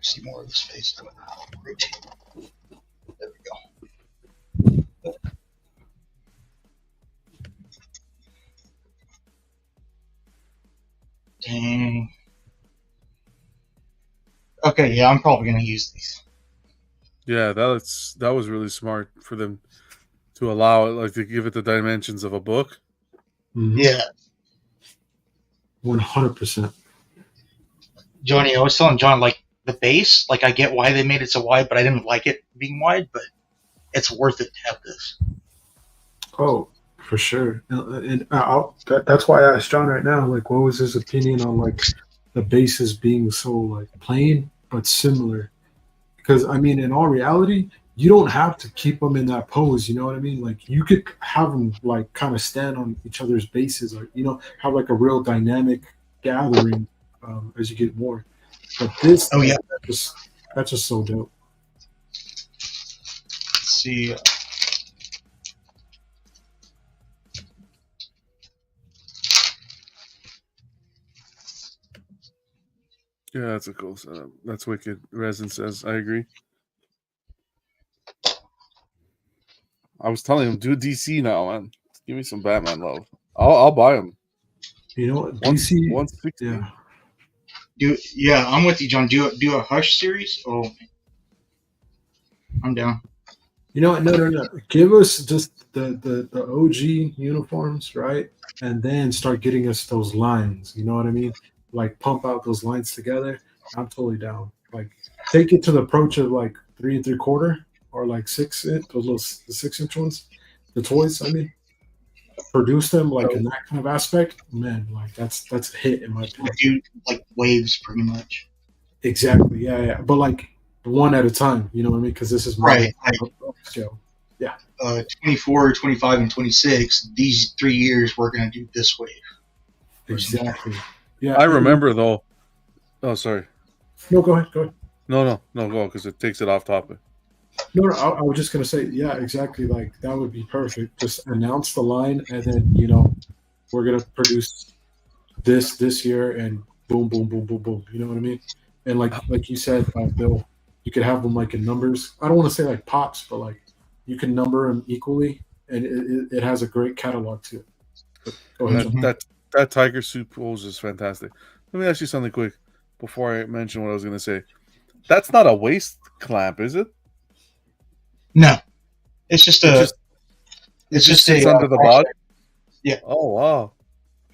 See more of his face. Rotate. There we go. Dang. Okay, yeah, I'm probably gonna use these. Yeah, that was really smart for them to allow it, like to give it the dimensions of a book. Mm-hmm. Yeah, 100%. Johnny, I was telling John, like the base, like I get why they made it so wide, but I didn't like it being wide. But it's worth it to have this. Oh, for sure. And that's why I asked John right now, like, what was his opinion on like the bases being so like plain but similar? Because I mean, in all reality, you don't have to keep them in that pose. You know what I mean? Like you could have them like kind of stand on each other's bases, or have like a real dynamic gathering as you get more. But this, Oh yeah. that's just so dope. Let's see. Yeah, that's a cool setup. That's wicked. Resin says, I agree. I was telling him, do DC now, man. Give me some Batman love. I'll buy him. You know what? DC, 160. yeah. I'm with you, John. Do a Hush series. Oh, I'm down. No. Give us just the OG uniforms, right? And then start getting us those lines. You know what I mean? Like pump out those lines together. I'm totally down. Like take it to the approach of like 3 3/4 or like 6 inch, the 6 inch ones, the toys. I mean, produce them like in that kind of aspect. Man, like that's a hit in my opinion. Do like waves, pretty much. Exactly. Yeah. But like one at a time. You know what I mean? Because this is my scale. Yeah. 24, 25, and 26. These 3 years, we're gonna do this wave. Exactly. Yeah. I remember though. Oh, sorry. No, go ahead. No, go because it takes it off topic. No, I was just gonna say, yeah, exactly. Like that would be perfect. Just announce the line, and then we're gonna produce this year, and boom, boom, boom, boom, boom. You know what I mean? And like you said, Bill, you could have them like in numbers. I don't want to say like pops, but like you can number them equally, and it has a great catalog to it. But go ahead, that tiger suit pose is fantastic. Let me ask you something quick before I mention what I was going to say. That's not a waist clamp, is it? No, it's just it just sits under the body. Yeah. Oh wow.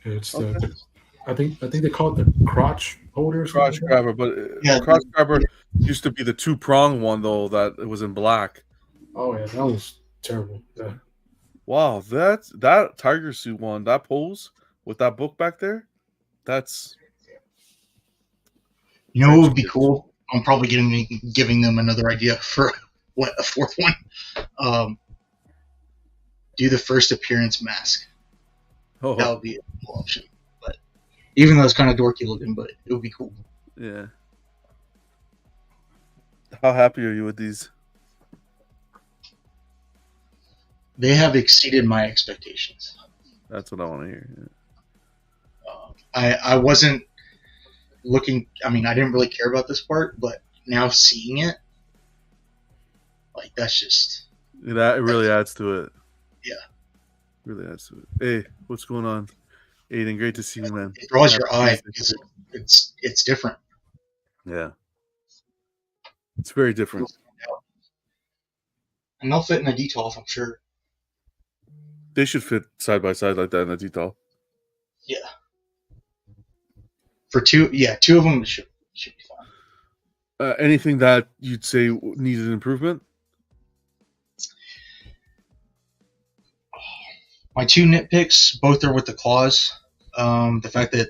It's I think they call it the crotch holder. Crotch grabber, but crotch grabber used to be the 2-prong one though that it was in black. Oh yeah, that was terrible. Yeah. Wow, that tiger suit one, that pose with that book back there, that's. What would be cool? I'm probably giving them another idea for a fourth one. Do the first appearance mask. Oh. That would be a cool option. But even though it's kind of dorky looking, but it would be cool. Yeah. How happy are you with these? They have exceeded my expectations. That's what I want to hear. Yeah. I wasn't looking. I mean, I didn't really care about this part, but now seeing it, like that's just. That really adds to it. Yeah. Really adds to it. Hey, what's going on, Aiden? Great to see you, man. It draws your eye because it's different. Yeah. It's very different. And they'll fit in a detail, I'm sure. They should fit side by side like that in a detail. Yeah. For two of them should be fine. Anything that you'd say needed improvement? My two nitpicks, both are with the claws. The fact that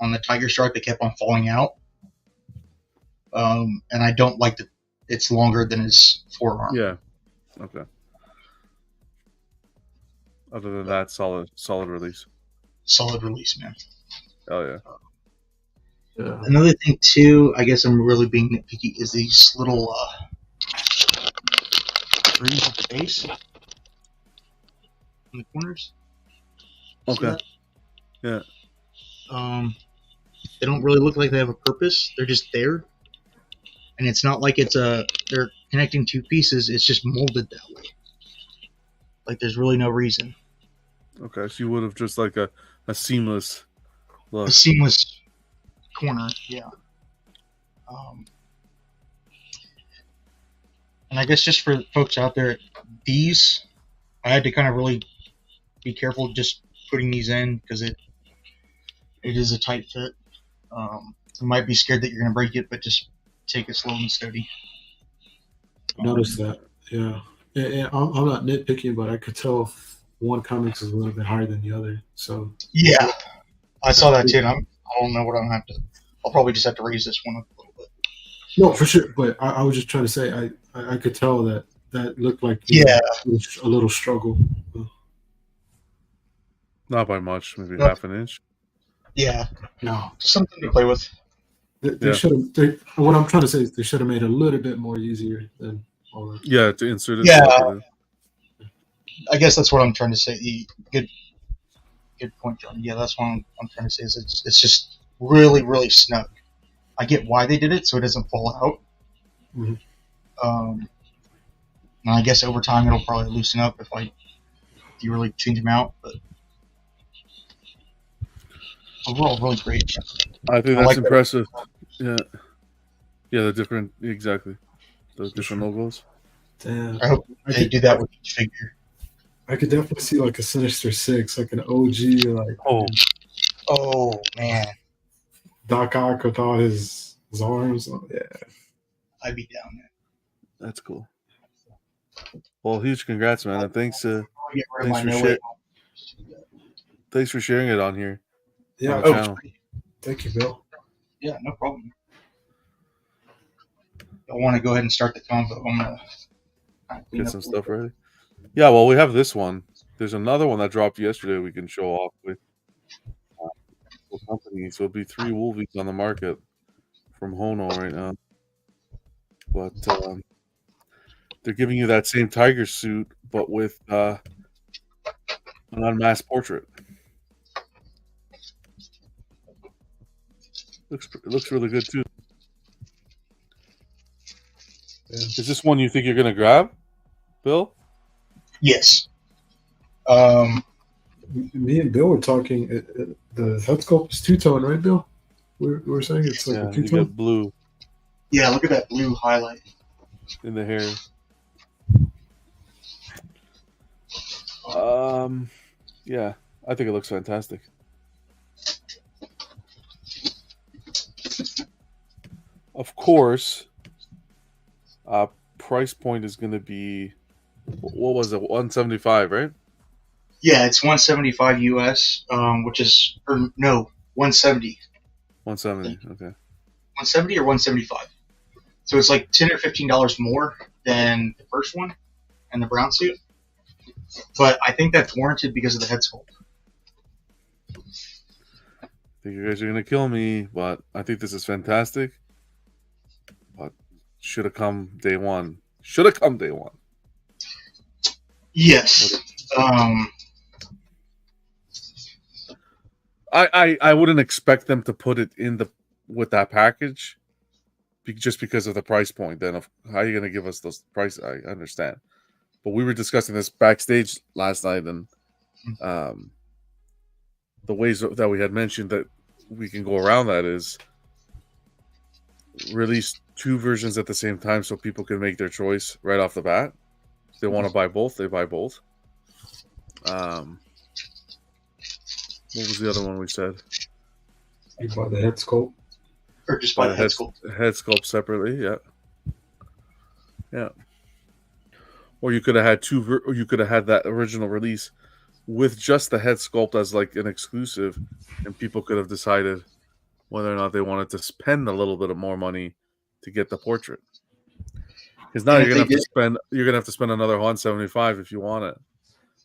on the tiger stripe it kept on falling out, and I don't like that it's longer than his forearm. Yeah. Okay. Other than that, solid release. Solid release, man. Oh yeah. Yeah. Another thing too, I guess I'm really being nitpicky, is these little rings at the base in the corners. Okay. Yeah. They don't really look like they have a purpose. They're just there, and it's not like they're connecting two pieces. It's just molded that way. Like there's really no reason. Okay, so you would have just like a seamless look. A seamless corner, yeah. And I guess just for folks out there, these I had to kind of really be careful just putting these in because it is a tight fit. You might be scared that you're going to break it, but just take it slow and steady. Notice that, yeah. And I'm not nitpicking, but I could tell one comics is a little bit higher than the other. So yeah, I saw that too. And I don't know what I'm going to have to. I'll probably just have to raise this one up a little bit. No, for sure. But I was just trying to say I could tell that looked like a little struggle. Not by much, maybe half an inch. Yeah, no, something to play with. They should have. What I'm trying to say is they should have made it a little bit more easier than all that. Yeah, to insert it. Yeah, I guess that's what I'm trying to say. Good point, John. Yeah, that's what I'm trying to say. Is it's just really, really snug. I get why they did it, so it doesn't fall out. Mm-hmm. And I guess over time it'll probably loosen up if you really change them out. But overall, really great. I think that's impressive. Yeah, the different the different logos. Damn. I hope they do that with each figure. I could definitely see like a Sinister Six, like an OG, like oh man, Doc Ock with all his arms. Yeah, I'd be down there. That's cool. Well, huge congrats, man, and thanks for sharing it on here. Yeah, on the channel. Thank you, Bill. Yeah, no problem. I want to go ahead and start the convo. I'm gonna get some stuff ready. Yeah, well, we have this one. There's another one that dropped yesterday we can show off with company. So it'll be 3 Wolvies on the market from Hono right now. But they're giving you that same tiger suit, but with an unmasked portrait. It looks really good too. Yeah. Is this one you think you're gonna grab, Bill? Yes. Me and Bill were talking. The head sculpt is two-tone, right, Bill? We were saying it's like a two-tone. You get blue. Yeah, look at that blue highlight in the hair. Yeah, I think it looks fantastic. Of course, price point is going to be, what was it, $175, right? Yeah, it's $175 US, which is, or no, $170. $170, okay. $170 or $175. So it's like $10 or $15 more than the first one and the brown suit. But I think that's warranted because of the head sculpt. I think you guys are going to kill me, but I think this is fantastic. But should have come day one. Yes. I wouldn't expect them to put it in with that package just because of the price point. Then how are you going to give us those prices? I understand. But we were discussing this backstage last night, and the ways that we had mentioned that we can go around that is release 2 versions at the same time so people can make their choice right off the bat. If they want to buy both, they buy both. What was the other one we said? You buy the head sculpt? Or just buy the head sculpt. Head sculpt separately, yeah. Yeah. Or you could have had or you could have had that original release with just the head sculpt as like an exclusive, and people could have decided whether or not they wanted to spend a little bit of more money to get the portrait. Because now And you're if gonna they have to spend another $175 if you want it.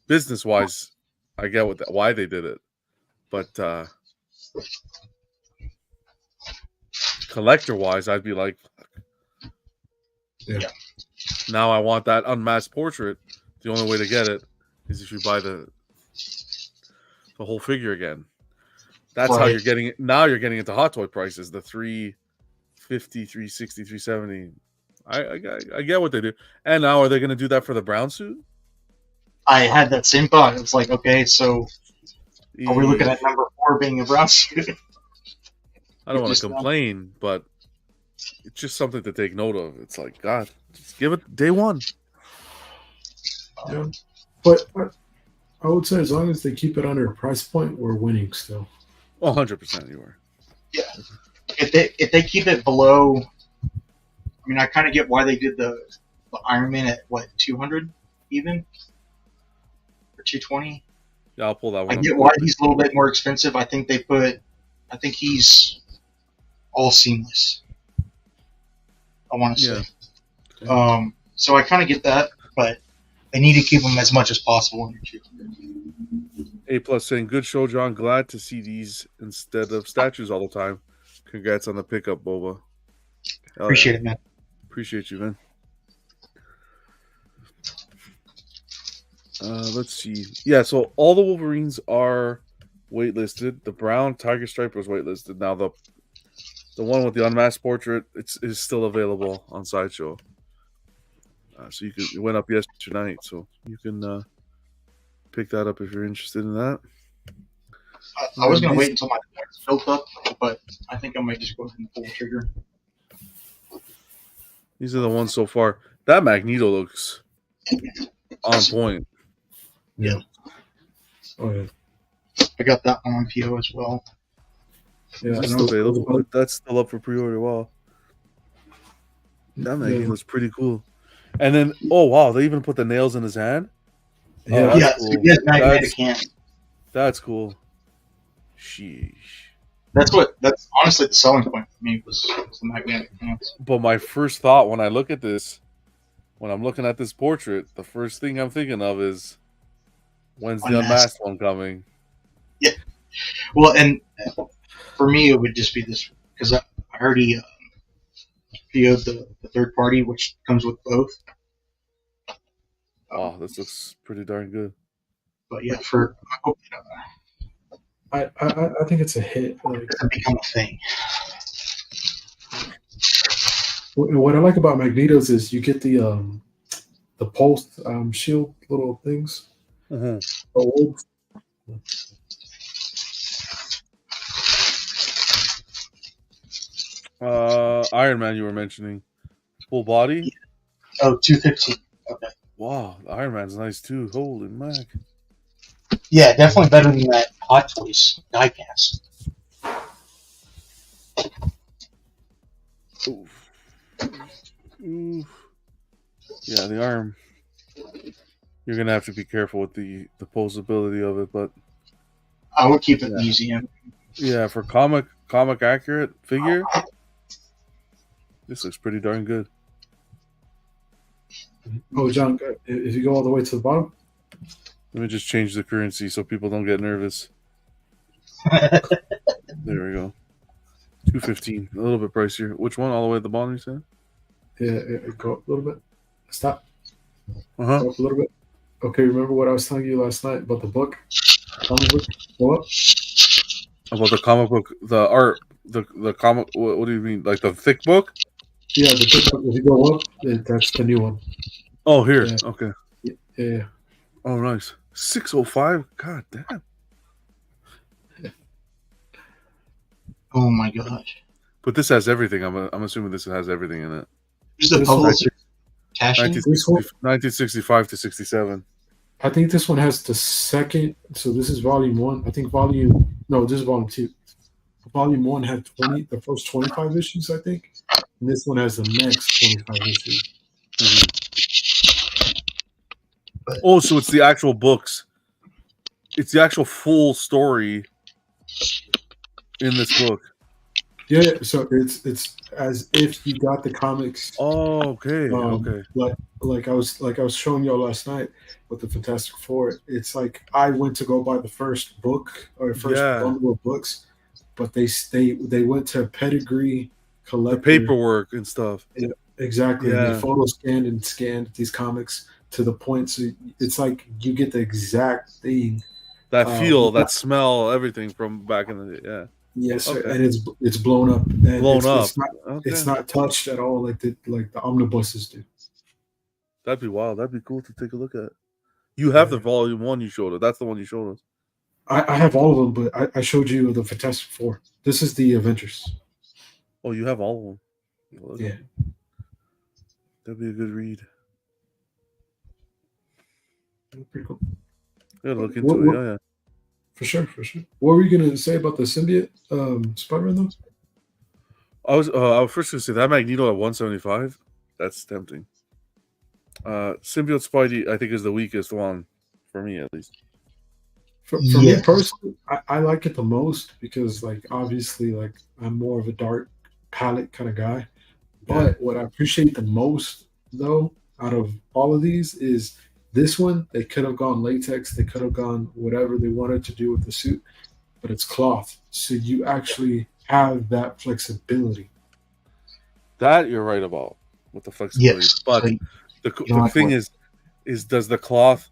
Business wise, I get why they did it, but collector wise, I'd be like, Yeah. now I want that unmasked portrait. The only way to get it is if you buy the whole figure again. That's how Right. you're getting it. Now you're getting into Hot Toy prices, the 350, 360, 370. I get what they do. And now are they going to do that for the brown suit? I had that same thought. It's like, okay, so are we looking at number 4 being a brown suit? I don't want to complain, but it's just something to take note of. It's like, God, just give it day one. Yeah. But I would say as long as they keep it under a price point, we're winning still. 100% you are. Yeah. If they keep it below, I mean, I kind of get why they did the Iron Man at what, 200 even, or 220. Yeah, I'll pull that one. I get why he's a little bit more expensive. I think he's all seamless. I want to say. Yeah. So I kind of get that, but they need to keep them as much as possible in your A+ saying, good show, John. Glad to see these instead of statues all the time. Congrats on the pickup, Boba. Appreciate it, man. Appreciate you, man. Let's see. Yeah, so all the Wolverines are waitlisted. The brown Tiger Stripe was waitlisted. Now the one with the unmasked portrait is still available on Sideshow. So it went up yesterday night, so you can pick that up if you're interested in that. I was going to wait until my points built up, but I think I might just go ahead and pull the trigger. These are the ones so far. That Magneto looks on point. Yeah. Oh yeah. I got that one on PO as well. Yeah, it's still available. That's still up for pre-order. Wow. That Magneto looks pretty cool. And then, oh wow, they even put the nails in his hand. Yeah, yeah, cool. So he has magnetic hand. That's cool. Sheesh. That's honestly the selling point for me was the magnetic hands. But my first thought when I'm looking at this portrait, the first thing I'm thinking of is, when's the unmasked one coming? Yeah. Well, and for me, it would just be this, because I already PO'd the third party, which comes with both. Oh, this looks pretty darn good. But yeah, I hope I think it's a hit. Like, it's gonna become a thing. What I like about Magneto's is you get the pulse shield little things. Mm-hmm. Iron Man, you were mentioning full body. Oh, 215. Okay. Wow, the Iron Man's nice too. Holy mac. Yeah, definitely better than that Hot Toys diecast. Oof. Oof. Yeah, the arm. You're gonna have to be careful with the posability of it, but I would keep it in the museum. Yeah, for comic accurate figure, this looks pretty darn good. Oh, John, if you go all the way to the bottom. Let me just change the currency so people don't get nervous. There we go. 215, a little bit pricier. Which one? All the way at the bottom, you said? Yeah, go up a little bit. Stop. Go up a little bit. Okay, remember what I was telling you last night about the book? Comic book? Go up. About the comic book, the art, the comic. What do you mean? Like the thick book? Yeah, the thick book. If you go up, that's the new one. Oh, here. Yeah. Okay. Yeah. Oh, nice. 605. God damn. Oh my gosh. But this has everything. I'm assuming this has everything in it. Who's the publisher? 1965 to 67. I think this one has the second. So this is volume 1. I think this is volume 2. Volume 1 had the first 25 issues, I think. And this one has the next 25 issues. Mm-hmm. Oh, so it's the actual books it's the actual full story in this book. Yeah, so it's as if you got the comics. Oh, okay, okay. Like I was showing y'all last night with the Fantastic Four. It's like I went to go buy the first book or first bundle of books, but they went to Pedigree Collector. The paperwork and stuff. Yeah, exactly. Yeah. They photo scanned these comics to the point, so it's like you get the exact thing. That feel, that smell, everything from back in the day. Yeah. Yes, okay. And it's blown up. And it's not touched at all like the omnibuses do. That'd be wild. That'd be cool to take a look at. You have the volume 1 you showed us. That's the one you showed us. I have all of them, but I showed you the Fantastic Four. This is the Avengers. Oh, you have all of them. Yeah. That'd be a good read. Pretty cool. Yeah, look into it. Yeah. For sure. What were you gonna say about the symbiote Spider-Man though? I was first gonna say that Magneto at 175. That's tempting. Symbiote Spidey, I think, is the weakest one for me, at least. For me personally, I like it the most because, like, obviously, like I'm more of a dark palette kind of guy. But what I appreciate the most, though, out of all of these is this one. They could have gone latex. They could have gone whatever they wanted to do with the suit, but it's cloth, so you actually have that flexibility. That you're right about with the flexibility, but the thing is does the cloth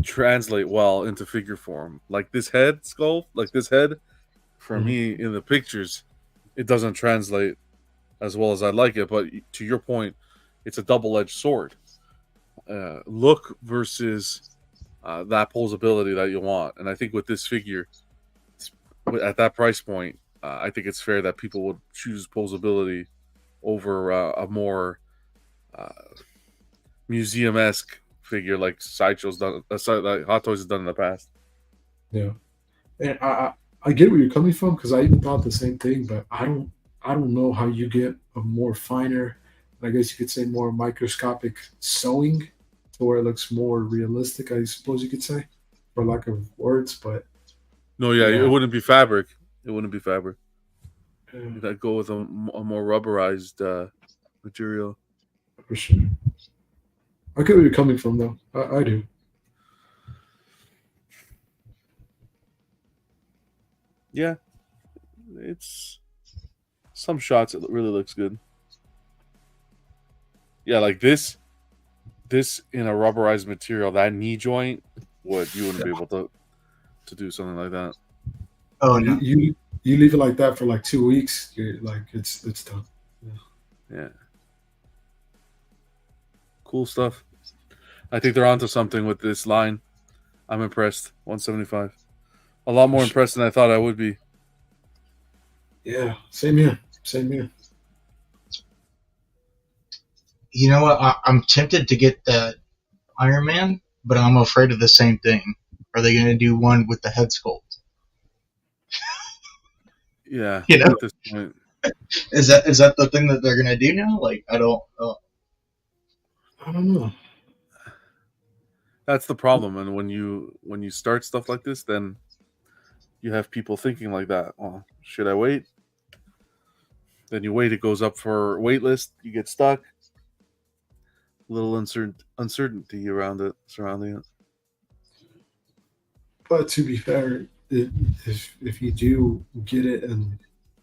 translate well into figure form? Like this head sculpt, like this head, for me in the pictures, it doesn't translate as well as I'd like it. But to your point, it's a double-edged sword. Look versus that posability that you want, and I think with this figure, at that price point, I think it's fair that people would choose posability over a more museum-esque figure like Sideshow's done, like Hot Toys has done in the past. Yeah, and I get where you're coming from because I even thought the same thing, but I don't know how you get a more finer, I guess you could say more microscopic sewing to where it looks more realistic, I suppose you could say, for lack of words. But no, it wouldn't be fabric. It wouldn't be fabric. You'd go with a more rubberized material. For sure. I get where you're coming from, though. I do. Yeah, it's some shots. It really looks good. Yeah, like this in a rubberized material, that knee joint you wouldn't be able to do something like that. Oh no, you leave it like that for like 2 weeks, you're like it's done. Yeah. Cool stuff. I think they're onto something with this line. I'm impressed. 175. A lot more impressed than I thought I would be. Yeah, same here. You know what? I'm tempted to get that Iron Man, but I'm afraid of the same thing. Are they going to do one with the head sculpt? Yeah. You know? At this point. Is that the thing that they're going to do now? Like, I don't know. That's the problem, and when you start stuff like this, then you have people thinking like that. Oh, should I wait? Then you wait. It goes up for wait list. You get stuck. A little uncertainty surrounding it. But to be fair, if you do get it and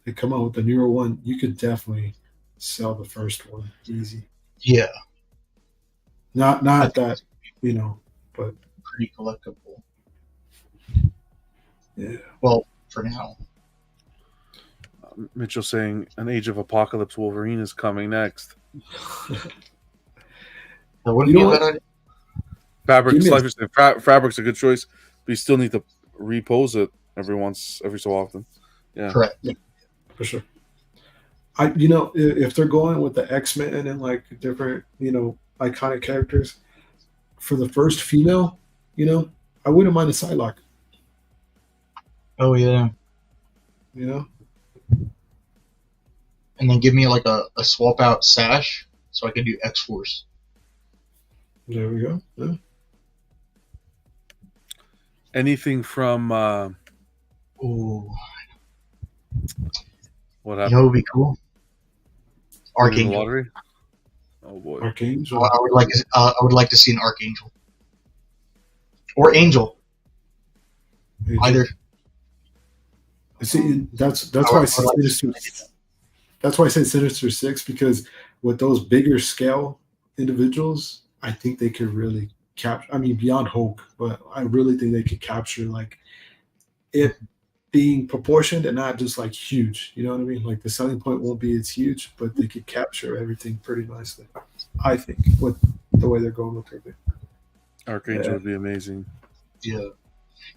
they come out with the newer one, you could definitely sell the first one easy. Yeah. Not that, but pretty collectible. Yeah. Well, for now. Mitchell saying an Age of Apocalypse Wolverine is coming next. That wouldn't be a bad idea. Fabric's a good choice, but you still need to repose it every so often. Yeah. Correct. Yeah, for sure. If they're going with the X-Men and like different, iconic characters, for the first female, I wouldn't mind a Psylocke. Oh yeah. And then give me like a swap out sash so I can do X-Force. There we go. Yeah. Anything from Ooh, what you know happened? what would be cool? Winning the Archangel. lottery? Oh boy. Archangel. I would like to see an Archangel or Angel. Either. See, that's I why I would said like to Sinister. see that. That's why I said Sinister Six, because with those bigger scale individuals, I think they could really capture. I mean, beyond Hulk, but I really think they could capture like it being proportioned and not just like huge. You know what I mean? Like the selling point won't be it's huge, but they could capture everything pretty nicely. I think with the way they're going with everything. Archangel Yeah. would be amazing. Yeah.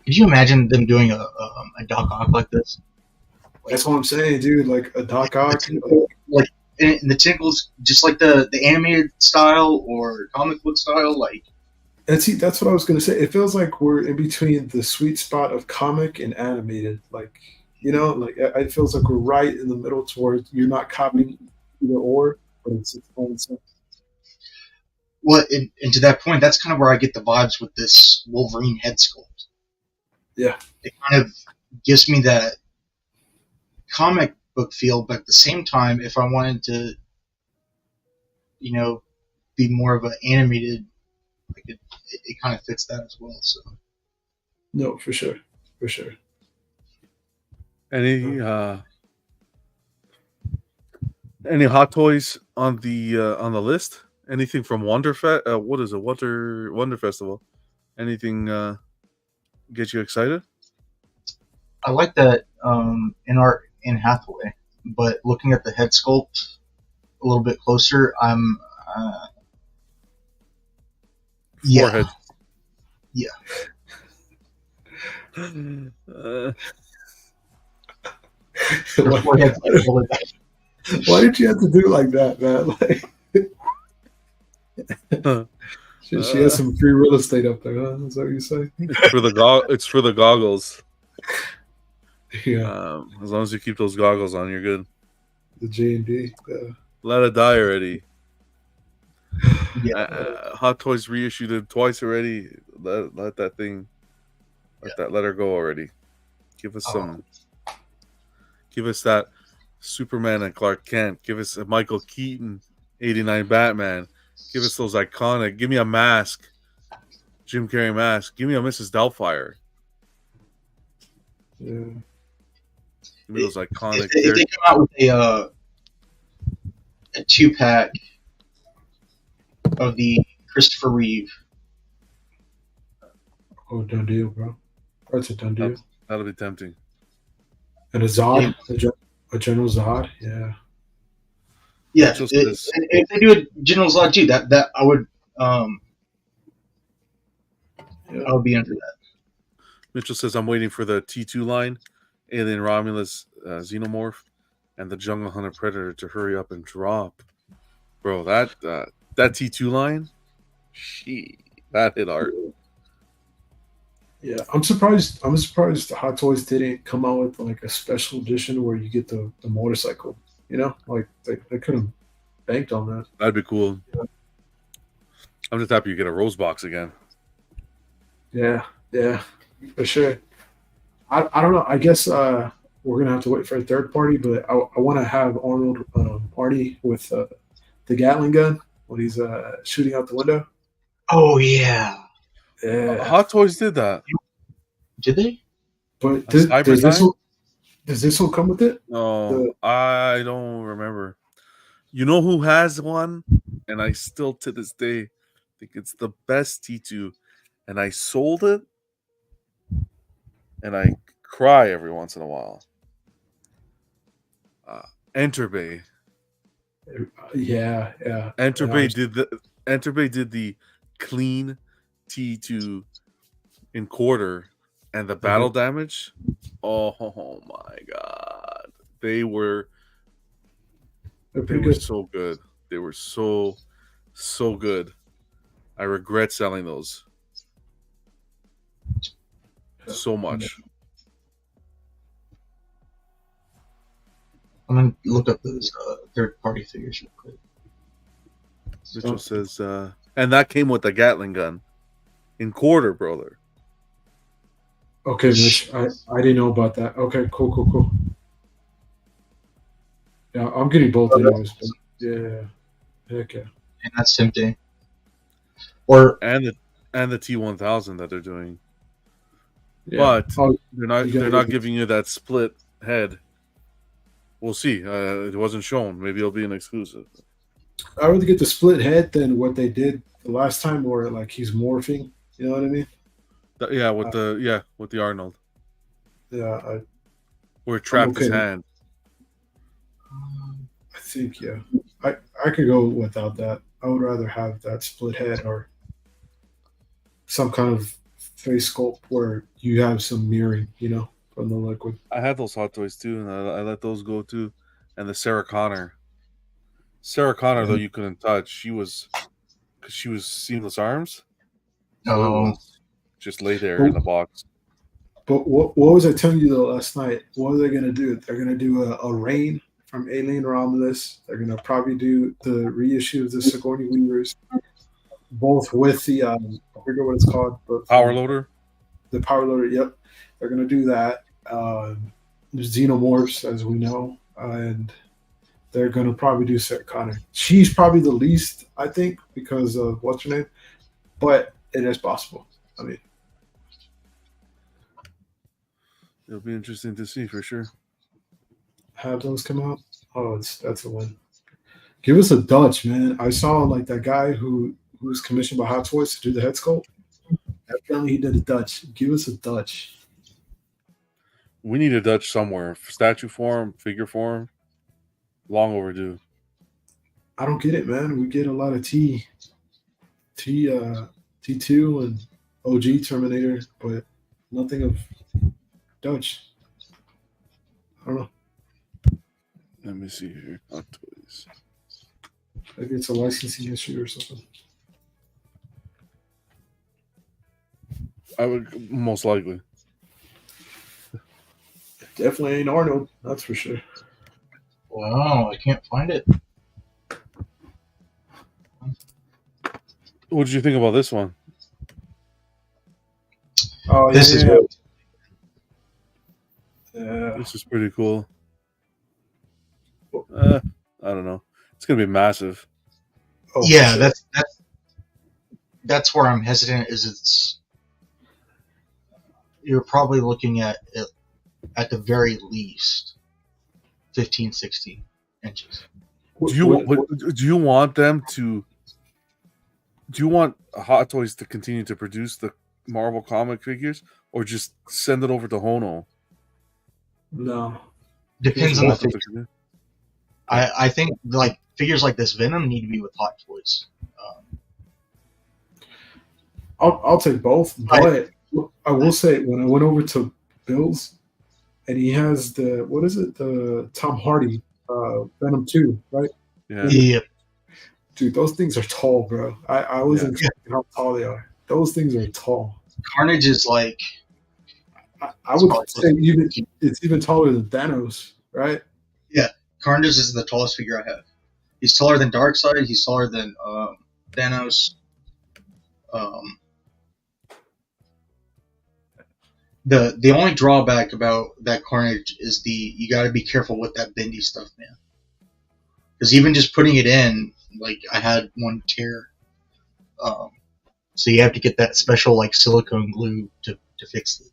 Could you imagine them doing a Doc Ock like this? That's what I'm saying, dude. Like a Doc Ock. Like in the tentacles, just like the animated style or comic book style, like. And see, that's what I was gonna say. It feels like we're in between the sweet spot of comic and animated. Like, you know, like it feels like we're right in the middle towards you're not copying either or, but it's its own sense. Well, and to that point, that's kind of where I get the vibes with this Wolverine head sculpt. Yeah. It kind of gives me that comic book feel, but at the same time, if I wanted to, be more of an animated, like it kind of fits that as well. So. No, for sure, for sure. Any Hot Toys on the list? Anything from Wonderfest? What is it? Wonder Festival? Anything get you excited? I like that in Hathaway, but looking at the head sculpt a little bit closer, I'm Forehead. Yeah. Why did you have to do it like that, man? Like, she has some free real estate up there, huh? Is that what you say? It's for the goggles. Yeah. As long as you keep those goggles on, you're good. The J&D. Let it die already. Yeah. Hot Toys reissued it twice already. Let that thing. Let her go already. Give us some. Give us that Superman and Clark Kent. Give us a Michael Keaton 89 Batman. Give us those iconic. Give me a mask. Jim Carrey mask. Give me a Mrs. Doubtfire. Yeah. Give me those iconic. If they come out with a 2-pack of the Christopher Reeve. Oh, done deal, bro. That's a done deal. That'll be tempting. And a Zod, a General Zod, yeah. Yeah, if they do a General Zod too, that I would I would be into that. Mitchell says I'm waiting for the T2 line, Alien Romulus Xenomorph, and the Jungle Hunter Predator to hurry up and drop. Bro, that T2 line, that hit hard. Yeah, I'm surprised the Hot Toys didn't come out with like a special edition where you get the motorcycle. You know, like they could have banked on that. That'd be cool. Yeah. I'm just happy you get a Rose box again. Yeah, for sure. I don't know. I guess we're gonna have to wait for a third party, but I want to have Arnold party with the Gatling gun when he's shooting out the window. Oh yeah. Yeah. Hot Toys did that. Did they? But does this one come with it? No, I don't remember. You know who has one? And I still to this day think it's the best T2. And I sold it. And I cry every once in a while. Enterbay. Yeah. Enterbay did the clean T2 in quarter, and the battle damage. Oh my god, they were so good. They were so good. I regret selling those so much. I'm gonna look up those third-party figures real quick. Mitchell says, and that came with the Gatling gun in quarter, brother. Okay, Mitch. I didn't know about that. Okay, cool. Yeah, I'm getting both So anyways. But that's, yeah, heck yeah. and that's tempting. Or And the T1000 that they're doing, Yeah. but Oh, you they're gotta not get giving you that split head. We'll see. It wasn't shown. Maybe it'll be an exclusive. I rather get the split head than what they did the last time, where like he's morphing. You know what I mean? Yeah, Uh, with the Arnold, yeah, where it I'm trapped his okay. hand. I think yeah. I could go without that. I would rather have that split head or some kind of face sculpt where you have some mirroring. From the liquid. I had those Hot Toys too, and I let those go too. And the Sarah Connor, though you couldn't touch. Because she was seamless arms, so it oh, was just lay there But in the box. But what was I telling you though last night? What are they gonna do? They're gonna do a Rain from Alien Romulus. They're gonna probably do the reissue of the Sigourney Weavers, both with the I forget what it's called, but Power loader. the power loader. Yep, they're gonna do that. Xenomorphs, as we know, and they're gonna probably do Sarah Connor. She's probably the least, I think, because of what's her name, but it is possible. I mean, It'll be interesting to see for sure. have those come out. Oh, that's a win. Give us a Dutch, man. I saw like that guy who was commissioned by Hot Toys to do the head sculpt. Evidently, he did a Dutch. Give us a Dutch. We need a Dutch somewhere. Statue form, figure form. Long overdue. I don't get it, man. We get a lot of T2 and OG Terminator, but nothing of Dutch. I don't know. Let me see here. Hot Toys. Maybe it's a licensing issue or something. I would most likely. Definitely ain't Arnold. That's for sure. wow, I can't find it. What did you think about this one? Oh, This is yeah. This is pretty cool. I don't know. It's gonna be massive. Oh, yeah, for sure. that's where I'm hesitant. Is you're probably looking at it at the very least 15, 16 inches. Do you want them to? Do you want Hot Toys to continue to produce the Marvel comic figures, or just send it over to Hono? No. Depends You on the want them figure. to- I think like figures like this Venom need to be with Hot Toys. I'll take both, but I will say when I went over to Bill's and he has the Tom Hardy Venom 2, right? Yeah. Yeah, Dude, those things are tall, bro. I wasn't Yeah. expecting how tall they are. Those things are tall. Carnage is like I would say it's even taller than Thanos, right? Carnage is the tallest figure I have. He's taller than Darkseid. He's taller than Thanos. The only drawback about that Carnage is you got to be careful with that bendy stuff, man. Because even just putting it in, like I had one tear, so you have to get that special like silicone glue to fix it.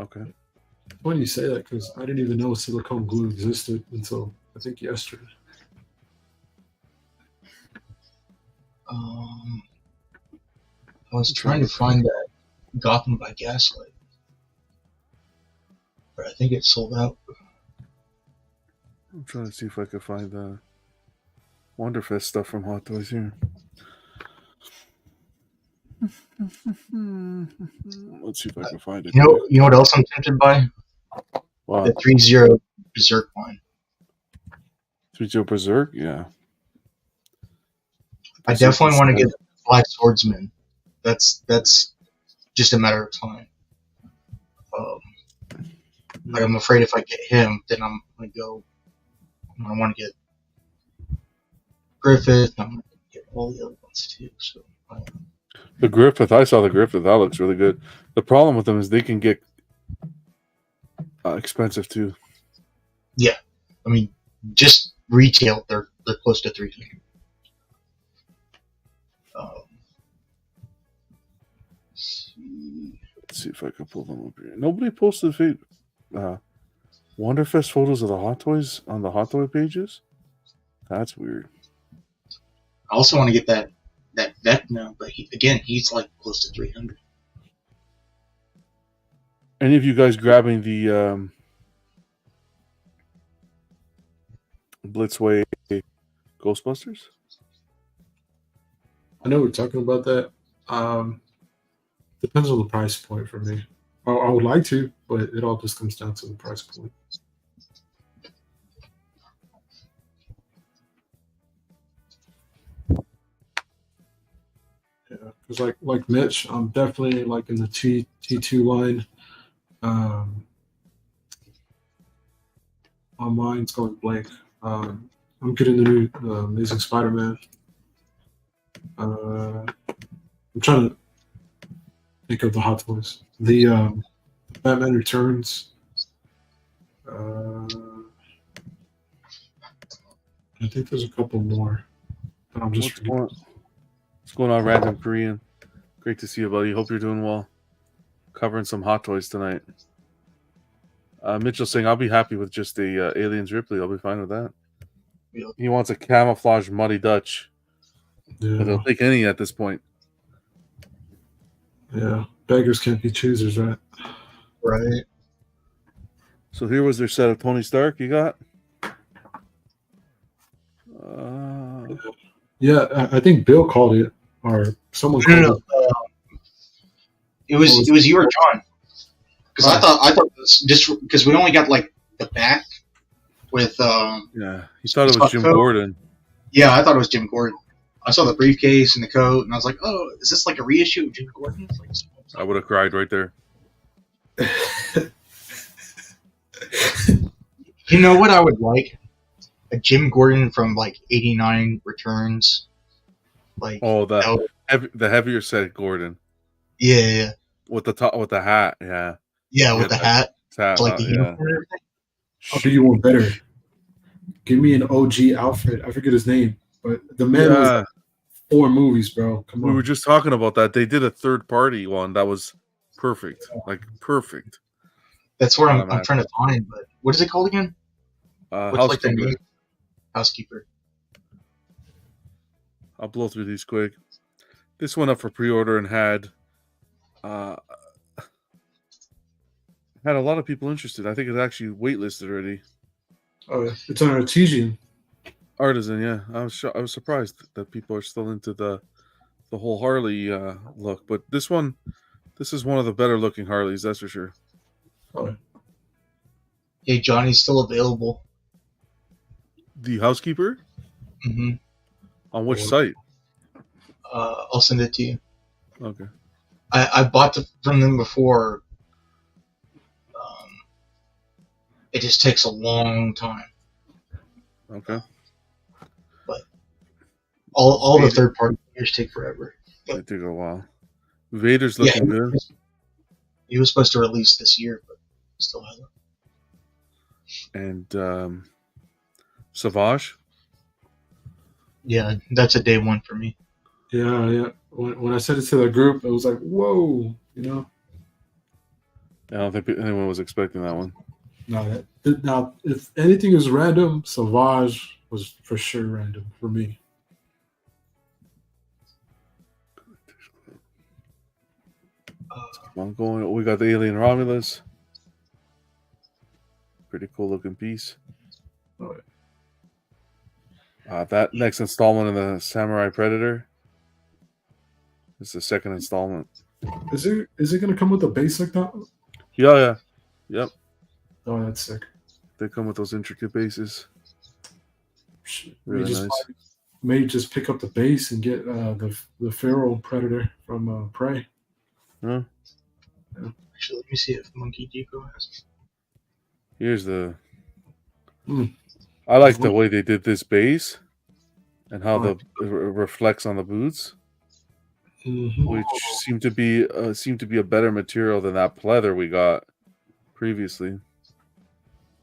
Okay. When you say that, because I didn't even know silicone glue existed until I think yesterday. I was trying to find that Gotham by Gaslight, but I think it's sold out. I'm trying to see if I can find the Wonderfest stuff from Hot Toys here. Let's see if I can find it. You know what else I'm tempted by? Wow. The 3-0 Berserk line. 3-0 Berserk? Yeah. I definitely want to get Black Swordsman. That's just a matter of time. Like I'm afraid if I get him, then I'm gonna go. I want to get Griffith. I'm gonna get all the other ones too. So The Griffith, I saw the Griffith. That looks really good. The problem with them is they can get expensive too. Yeah, I mean, just retail, they're close to 300. Let's see if I can pull them up here. Nobody posted Wonderfest photos of the Hot Toys on the Hot Toy pages. That's weird. I also want to get that Vecna, but he's like close to 300. Any of you guys grabbing the Blitzway Ghostbusters? I know we're talking about that. Depends on the price point for me. I would like to, but it all just comes down to the price point. Yeah, because like Mitch, I'm definitely like in the T2 line. My mind's going blank. I'm getting the new Amazing Spider-Man. I'm trying to think of the Hot Toys. The Batman Returns. I think there's a couple more. But I'm just What's going on, Random Korean? Great to see you, buddy. Hope you're doing well. Covering some Hot Toys tonight. Mitchell saying, I'll be happy with just the Aliens Ripley. I'll be fine with that. Yeah. He wants a camouflage Muddy Dutch. Yeah. But they'll take any at this point. Yeah. Beggars can't be choosers, right? Right. So here was their set of Tony Stark you got? Yeah, I think Bill called it, or someone called it. It was you or John. Because I thought it was just because we only got like the back with yeah, he thought it was Jim Gordon. Yeah, I thought it was Jim Gordon. I saw the briefcase and the coat, and I was like, "Oh, is this like a reissue of Jim Gordon?" Like, I would have cried right there. You know what I would like? A Jim Gordon from like '89 Returns. Like, the heavier set Gordon. Yeah. With the hat, yeah. Yeah, with the hat. Like the uniform and everything. I'll do you one better. Give me an OG Alfred. I forget his name, but the man was like 4 movies, bro. Come on. We were just talking about that. They did a third-party one that was perfect, like perfect. That's where I'm trying to find. But what is it called again? Housekeeper. Like the name? Housekeeper. I'll blow through these quick. This went up for pre-order and had a lot of people interested. I think it's actually waitlisted already. Oh, it's on Artesian. Artisan, yeah. I was surprised that people are still into the whole Harley look, but this is one of the better looking Harleys, that's for sure. Oh. Hey, Johnny's still available. The Housekeeper? Mm-hmm. On which site? I'll send it to you. Okay. I bought from them before. It just takes a long time. Okay. But all the third party players take forever. They take a while. Vader's looking good. He was supposed to release this year, but still hasn't. And Savage? Yeah, that's a day one for me. Yeah. When I said it to the group, it was like, whoa, you know? I don't think anyone was expecting that one. No, now, if anything is random, Savage was for sure random for me. I'm going. We got the Alien Romulus. Pretty cool looking piece. Oh, that next installment of the Samurai Predator. It's the second installment. Is it going to come with a base like that? Yeah. Yep. Oh, that's sick. They come with those intricate bases. Really nice. May just pick up the base and get the feral predator from Prey. Huh? Yeah. Actually, let me see if Monkey Depot has. Here's the. I like the way they did this base, and how it reflects on the boots. which seemed to be a better material than that pleather we got previously.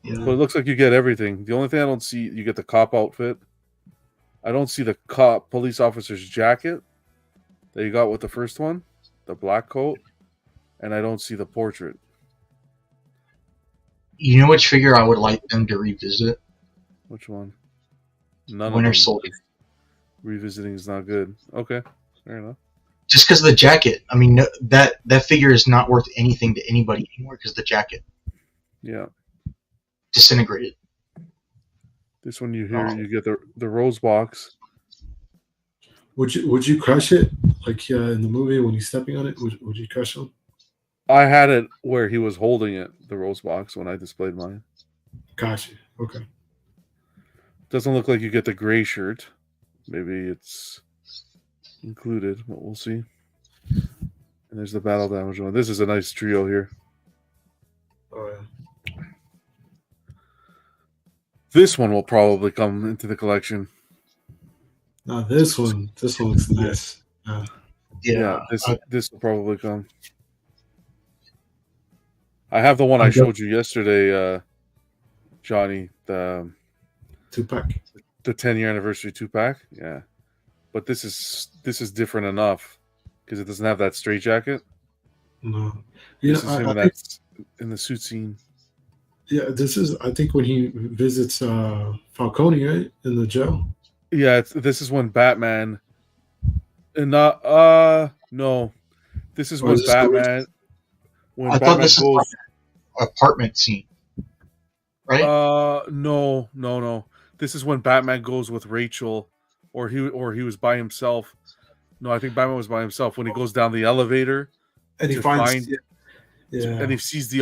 Yeah. But it looks like you get everything. The only thing I don't see, you get the cop outfit. I don't see the police officer's jacket that you got with the first one, the black coat, and I don't see the portrait. You know which figure I would like them to revisit? Which one? None Winter of them. Soldier. Revisiting is not good. Okay, fair enough. Just because of the jacket. I mean, that figure is not worth anything to anybody anymore because the jacket. Yeah. Disintegrated. This one you get the rose box. Would you crush it like in the movie when he's stepping on it? Would you crush him? I had it where he was holding it, the rose box, when I displayed mine. Gotcha. Okay. Doesn't look like you get the gray shirt. Maybe it's included, but we'll see. And there's the battle damage one. This is a nice trio here. Oh yeah. This one will probably come into the collection. Now this one looks nice. Yeah. This will probably come. I have the one I showed you yesterday, Johnny. The 2-pack. The 10-year anniversary 2-pack. Yeah, but this is different enough because it doesn't have that straight jacket. No, This is him in the suit scene. Yeah, this is I think when he visits Falcone, right, in the jail. Yeah, this is when Batman. And not no, this is when Batman. I thought this is like an apartment scene, right? No. This is when Batman goes with Rachel, or he was by himself. No, I think Batman was by himself when he goes down the elevator and he finds and he sees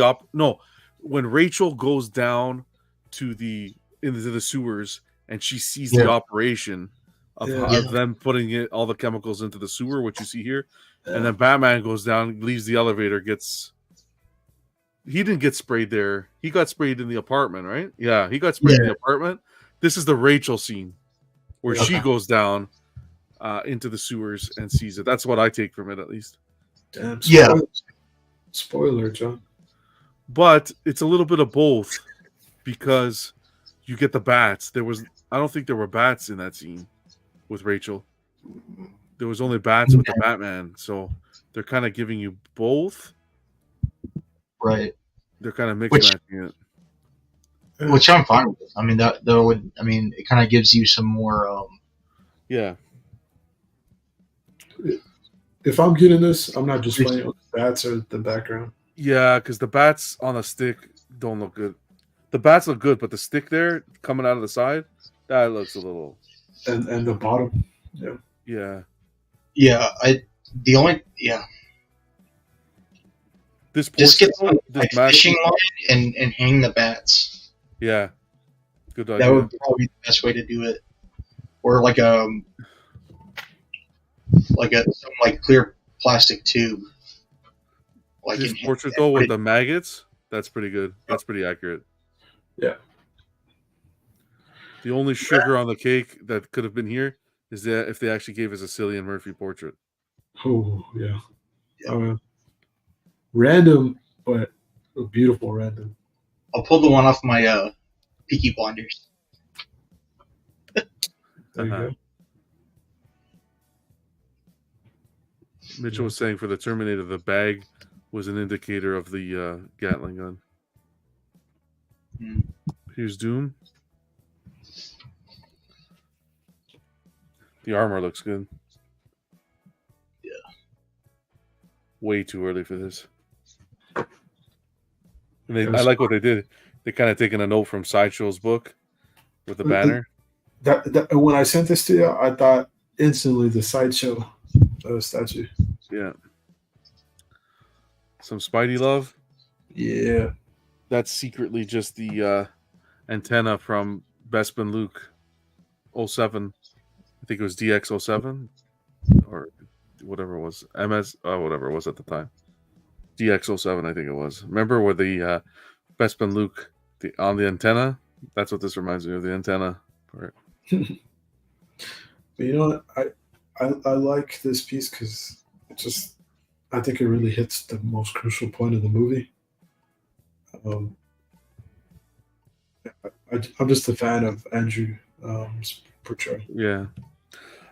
when Rachel goes down into the sewers and she sees the operation of them putting all the chemicals into the sewer, which you see here, and then Batman goes down, leaves the elevator, he didn't get sprayed there. He got sprayed in the apartment, right? Yeah, he got sprayed in the apartment. This is the Rachel scene where she goes down into the sewers and sees it. That's what I take from it, at least. Damn, spoiler, John. But it's a little bit of both because you get the bats. I don't think there were bats in that scene with Rachel. There was only bats with the Batman. So they're kind of giving you both. Right. They're kind of mixing it. Which I'm fine with. I mean, it kind of gives you some more. Yeah. If I'm getting this, I'm not just playing with the bats or the background. Yeah, because the bats on the stick don't look good. The bats look good, but the stick there coming out of the side, that looks a little. And the bottom. Yeah. Yeah. Yeah. This just get some fishing line and hang the bats. Yeah, good idea. That would probably be the best way to do it, or like some clear plastic tube. Like this portrait though with the maggots, that's pretty good. That's pretty accurate. Yeah. The only sugar on the cake that could have been here is that if they actually gave us a Cillian Murphy portrait. Oh yeah. Random, but a beautiful random. I'll pull the one off my Peaky Blinders. There you go. Mitchell was saying for the Terminator, the bag was an indicator of the Gatling gun. Here's Doom. The armor looks good. Yeah. Way too early for this. And I like what they did. They kind of taken a note from Sideshow's book with the banner. That when I sent this to you, I thought instantly the Sideshow statue. Yeah. Some Spidey love. Yeah. That's secretly just the antenna from Bespin Luke 07. I think it was DX07 or whatever it was. Whatever it was at the time. DX07, I think it was. Remember where the Bespin Luke on the antenna? That's what this reminds me of, the antenna part. But you know what? I like this piece because just I think it really hits the most crucial point of the movie. Um, I'm just a fan of Andrew portrayal. Yeah,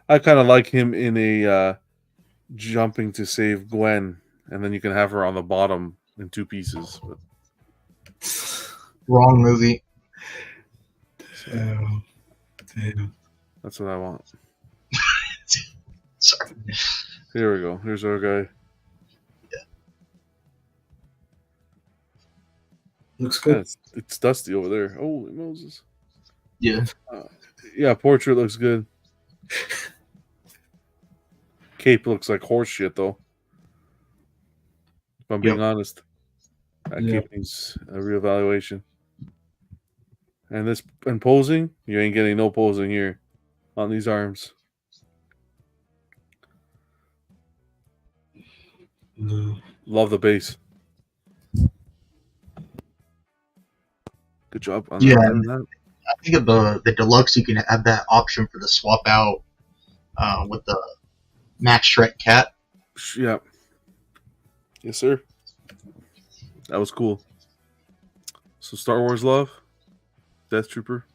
I kind of like him in a jumping to save Gwen, and then you can have her on the bottom in two pieces. But, Wrong movie. Damn. Damn. that's what I want. Sorry. Here we go. Here's our guy. Looks Yeah, good. it's dusty over there. Holy Moses. Yeah. Yeah, portrait looks good. Cape looks like horse shit, though. If I'm being honest. That Yeah. cape needs a reevaluation. And posing, you ain't getting no posing here on these arms. No. Love the base. Good job on Yeah. that. I think of the deluxe, you can have that option for the swap out with the Max Shrek cat. Yeah. Yes, sir. That was cool. So Star Wars love? Death Trooper?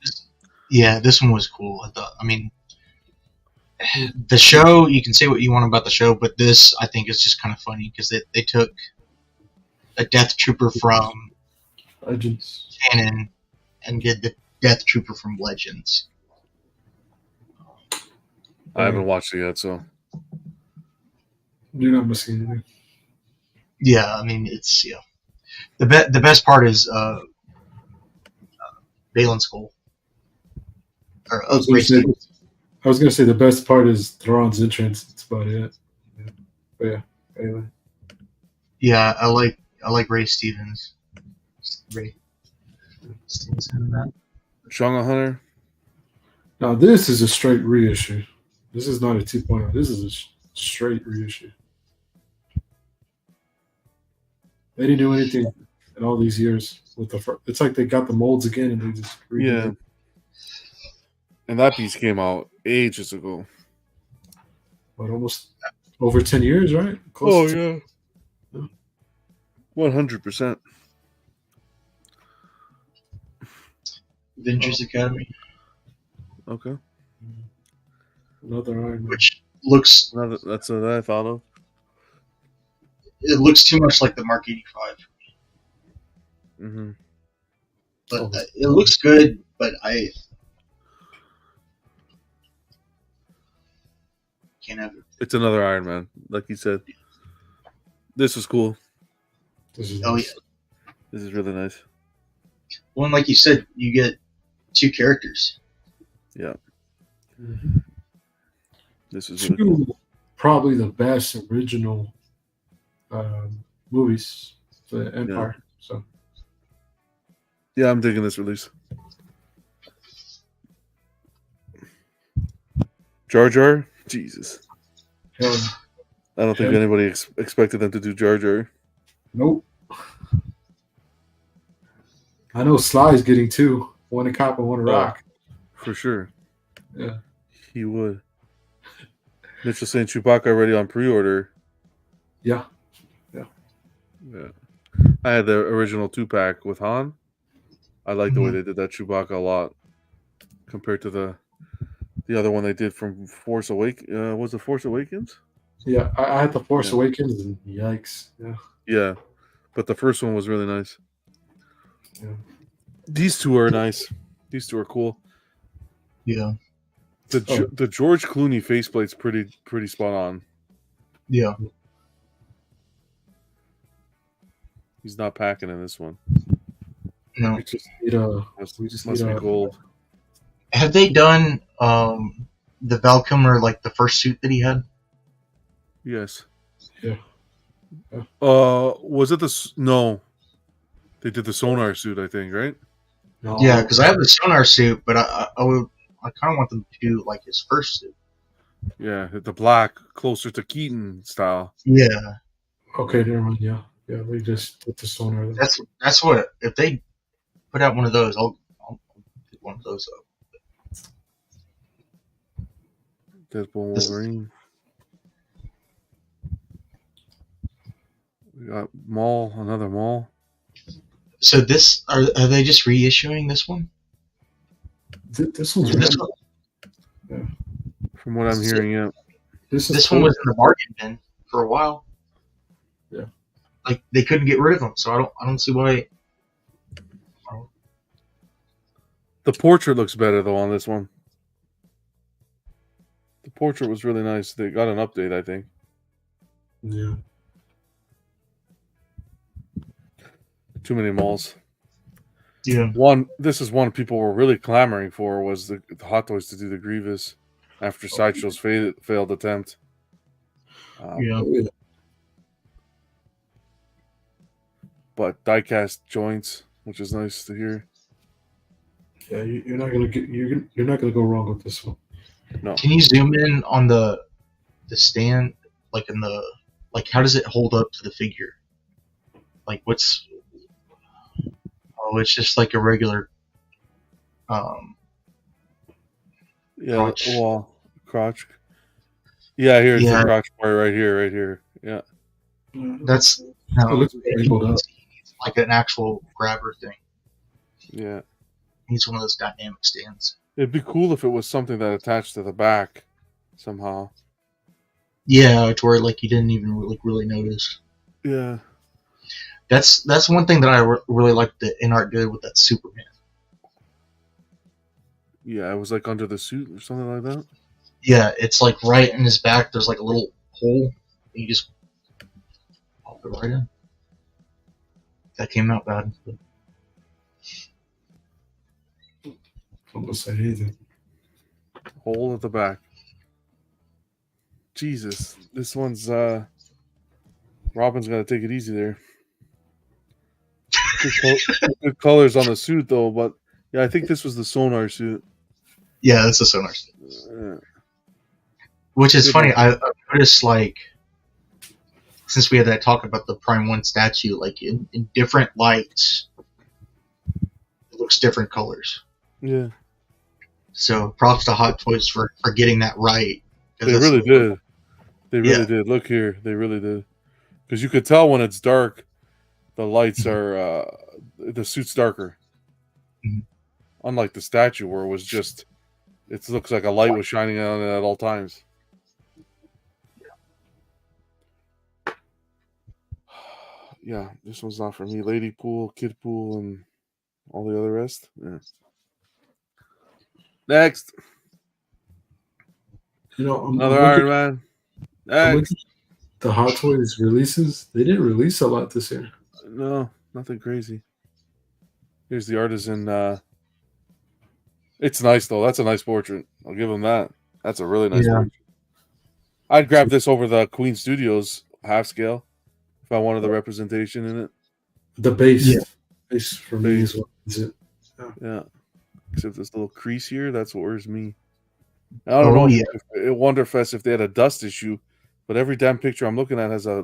Yeah, this one was cool. I mean, the show, you can say what you want about the show, but this, I think, is just kind of funny because they took a Death Trooper from Legends. canon and did the Death Trooper from Legends. I haven't watched it yet, so. You're not missing anything. Yeah, I mean, it's the best part is Balin's Skull. Or I was gonna say the best part is Thrawn's entrance. That's about it. Yeah. But yeah. Anyway. Yeah, I like Ray Stevens. Ray Stevens in that. Shanga Hunter? Now this is a straight reissue. This is not a 2.0. This is a straight reissue. They didn't do anything in all these years with the. It's like they got the molds again and they just redid it. And that piece came out ages ago. But almost over 10 years, right? Close to yeah. 100%. Avengers Academy. Okay. Another Iron Man. Which looks. That's what I thought of. It looks too much like the Mark 85. Mm-hmm. But it looks good, but I can't have it. It's another Iron Man, like you said. This was cool. This is Oh, nice. yeah. This is really nice. Well, and like you said, you get two characters. Yeah. Mm-hmm. This is really cool. Probably the best original movies for the Empire. So yeah, I'm digging this release. Jar Jar? Jesus. Hell, I don't think anybody expected them to do Jar Jar. nope. I know Sly's getting two. One a cop and one a rock. For sure. Yeah. He would. Mitchell saying Chewbacca already on pre-order. Yeah. Yeah. I had the original 2-pack with Han. I like the way they did that Chewbacca a lot compared to the other one they did from Force Awakens. Was it Force Awakens? Yeah, I had the Force Awakens and yikes. Yeah. Yeah. But the first one was really nice. Yeah. These two are nice. These two are cool. Yeah. The George Clooney faceplate's pretty spot on. Yeah. He's not packing in this one. No. We just need be gold. Have they done the Val Kilmer, like the first suit that he had? Yes. Yeah. Was it no? They did the sonar suit, I think, right? No. Yeah, because I have the sonar suit, but I kind of want them to do like his first suit. Yeah, the black, closer to Keaton style. Yeah. Okay, never mind. Yeah, they just put the sonar. That's what, if they put out one of those, I'll pick one of those up. Deadpool Wolverine. got Maul, another Maul. So this are they just reissuing this one? This one's This random. one, From what I'm hearing, yeah. this one was in the bargain bin for a while. Yeah. Like they couldn't get rid of them, so I don't see why. The portrait looks better though on this one. The portrait was really nice. They got an update, I think. Yeah. Too many malls. Yeah. This is one people were really clamoring for was the Hot Toys to do the Grievous after Sideshow's failed attempt. Yeah. But diecast joints, which is nice to hear. Yeah, you're not gonna go wrong with this one. No. Can you zoom in on the stand, like in the how does it hold up to the figure? Like what's it's just like a regular Yeah, crotch. well, crotch. Yeah, here's Yeah. the crotch part right here. Yeah. That's It looks angled up. like an actual grabber thing. Yeah. He's one of those dynamic stands. It'd be cool if it was something that attached to the back somehow. Yeah, to where like you didn't even really notice. Yeah. That's one thing that I really liked that InArt did with that Superman. Yeah, it was like under the suit or something like that. Yeah, it's like right in his back. There's like a little hole. And you just pop it right in. That came out bad. But Almost say anything. Hole at the back. Jesus, this one's Robin's gotta take it easy there. Good colors on the suit though, but yeah, I think this was the Sonar suit. yeah, that's a Sonar. Which is funny. I noticed like since we had that talk about the Prime 1 statue, like in different lights, it looks different colors. Yeah. So props to Hot Toys for getting that right. They really did. They really did. Look here. They really did. Because you could tell when it's dark, the lights are, the suit's darker. Mhm. Unlike the statue where it was just, it looks like a light was shining on it at all times. Yeah, this one's not for me. Lady Pool, Kid Pool, and all the other rest. Yeah. Next. You know, Another Iron Man. Next. The Hot Toys releases, they didn't release a lot this year. No, nothing crazy. Here's the artisan. It's nice though. That's a nice portrait. I'll give him that. That's a really nice portrait. I'd grab this over the Queen Studios half scale if I wanted the representation in it. The base for me is what is it? Yeah. Except this little crease here, that's what worries me. I don't know if Wonderfest if they had a dust issue, but every damn picture I'm looking at has a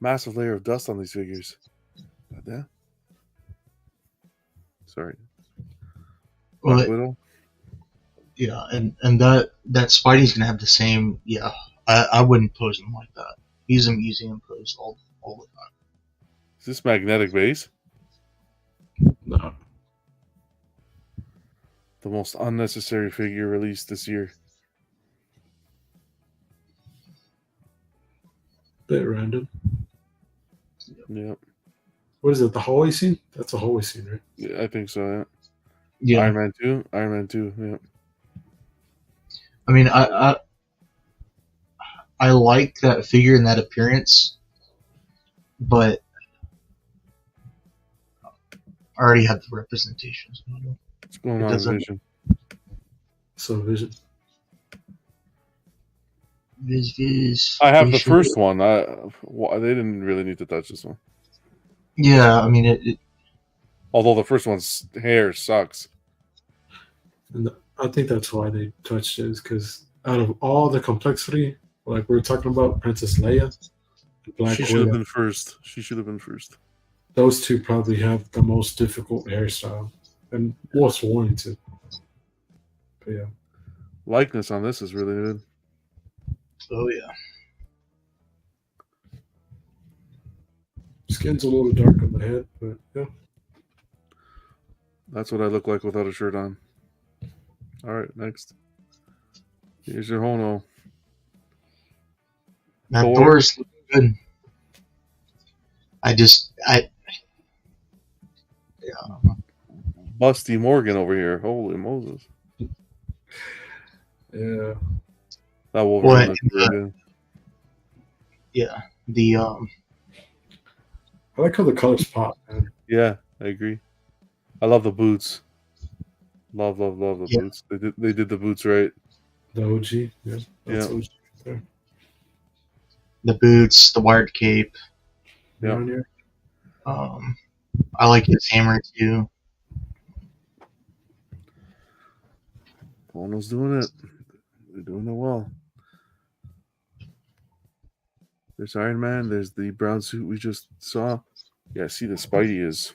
massive layer of dust on these figures. Like that. Sorry. Well, Widow. Yeah, and that Spidey's gonna have the same. Yeah, I wouldn't pose him like that. He's a museum pose all the time. Is this magnetic base? No. The most unnecessary figure released this year. Bit random. Yep. What is it? The hallway scene? That's a hallway scene, right? Yeah, I think so. Yeah. Yeah. Iron Man 2. Iron Man 2. Yeah. I mean, I like that figure and that appearance, but I already have the representations. What's going on, Vision? So Vision. Viz. I have the first one. They didn't really need to touch this one. Yeah, I mean although the first one's hair sucks. And I think that's why they touched it, is because out of all the complexity, like we were talking about Princess Leia, Black She should have been first. She should have been first. Those two probably have the most difficult hairstyle and most warranted. But yeah. Likeness on this is really good. Oh yeah. Skin's a little dark on the head, but yeah. That's what I look like without a shirt on. All right, next. Here's your Hono. That Thor. Thor's looking good. Busty Morgan over here. Holy Moses. Yeah. That Wolverine looks really good. Yeah. The I like how the colors pop, man. Yeah, I agree. I love the boots. Love the boots. They did the boots right. The OG. Yeah. That's Yeah. OG there. the boots, the wired cape. Yeah. I like his hammer too. Hono's doing it. They're doing it well. There's Iron Man. There's the brown suit we just saw. Yeah, see the Spidey is.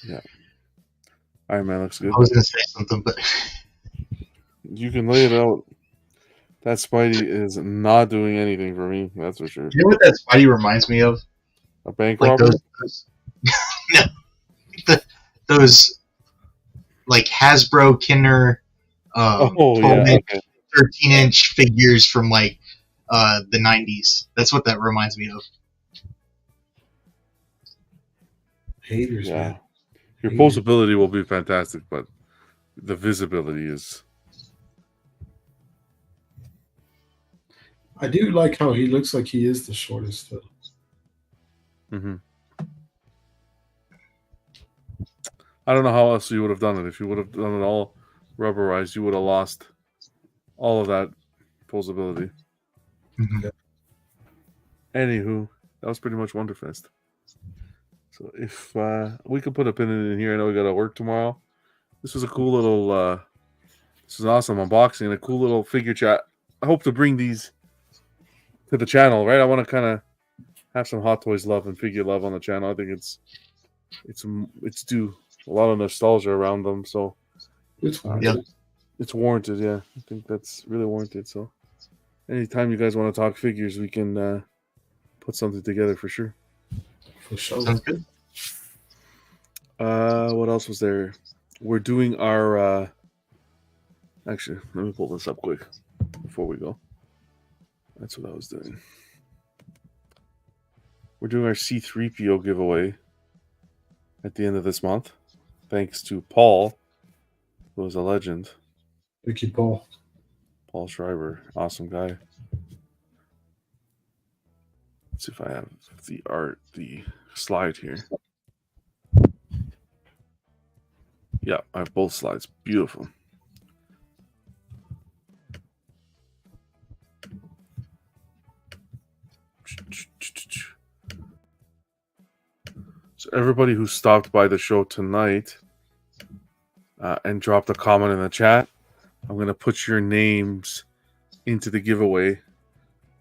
Yeah. Iron Man looks good. I was gonna say something, but You can lay it out. That Spidey is not doing anything for me. That's for sure. you know what that Spidey reminds me of? A bank Like robber? those like Hasbro Kinder yeah. 13-inch figures from like the 90s. That's what that reminds me of. Haters, Yeah. man. Your posability will be fantastic, but the visibility is. I do like how he looks like he is the shortest, though. Mm-hmm. I don't know how else you would have done it. If you would have done it all rubberized, you would have lost all of that posability. Mm-hmm. Anywho, that was pretty much Wonderfest. So if we could put a pin in here, I know we got to work tomorrow. This was a cool little. This is an awesome unboxing and a cool little figure chat. I hope to bring these to the channel, right? I want to kind of have some Hot Toys love and figure love on the channel. I think it's due. A lot of nostalgia around them, so It's it's warranted. Yeah, I think that's really warranted. So anytime you guys want to talk figures, we can put something together for sure. For sure. Sounds good. What else was there? We're doing our. Actually, let me pull this up quick before we go. That's what I was doing. We're doing our C3PO giveaway at the end of this month. Thanks to Paul, who is a legend. Thank you, Paul. Paul Schreiber. Awesome guy. Let's see if I have the slide here. Yeah, I have both slides. Beautiful. So everybody who stopped by the show tonight and dropped a comment in the chat, I'm going to put your names into the giveaway,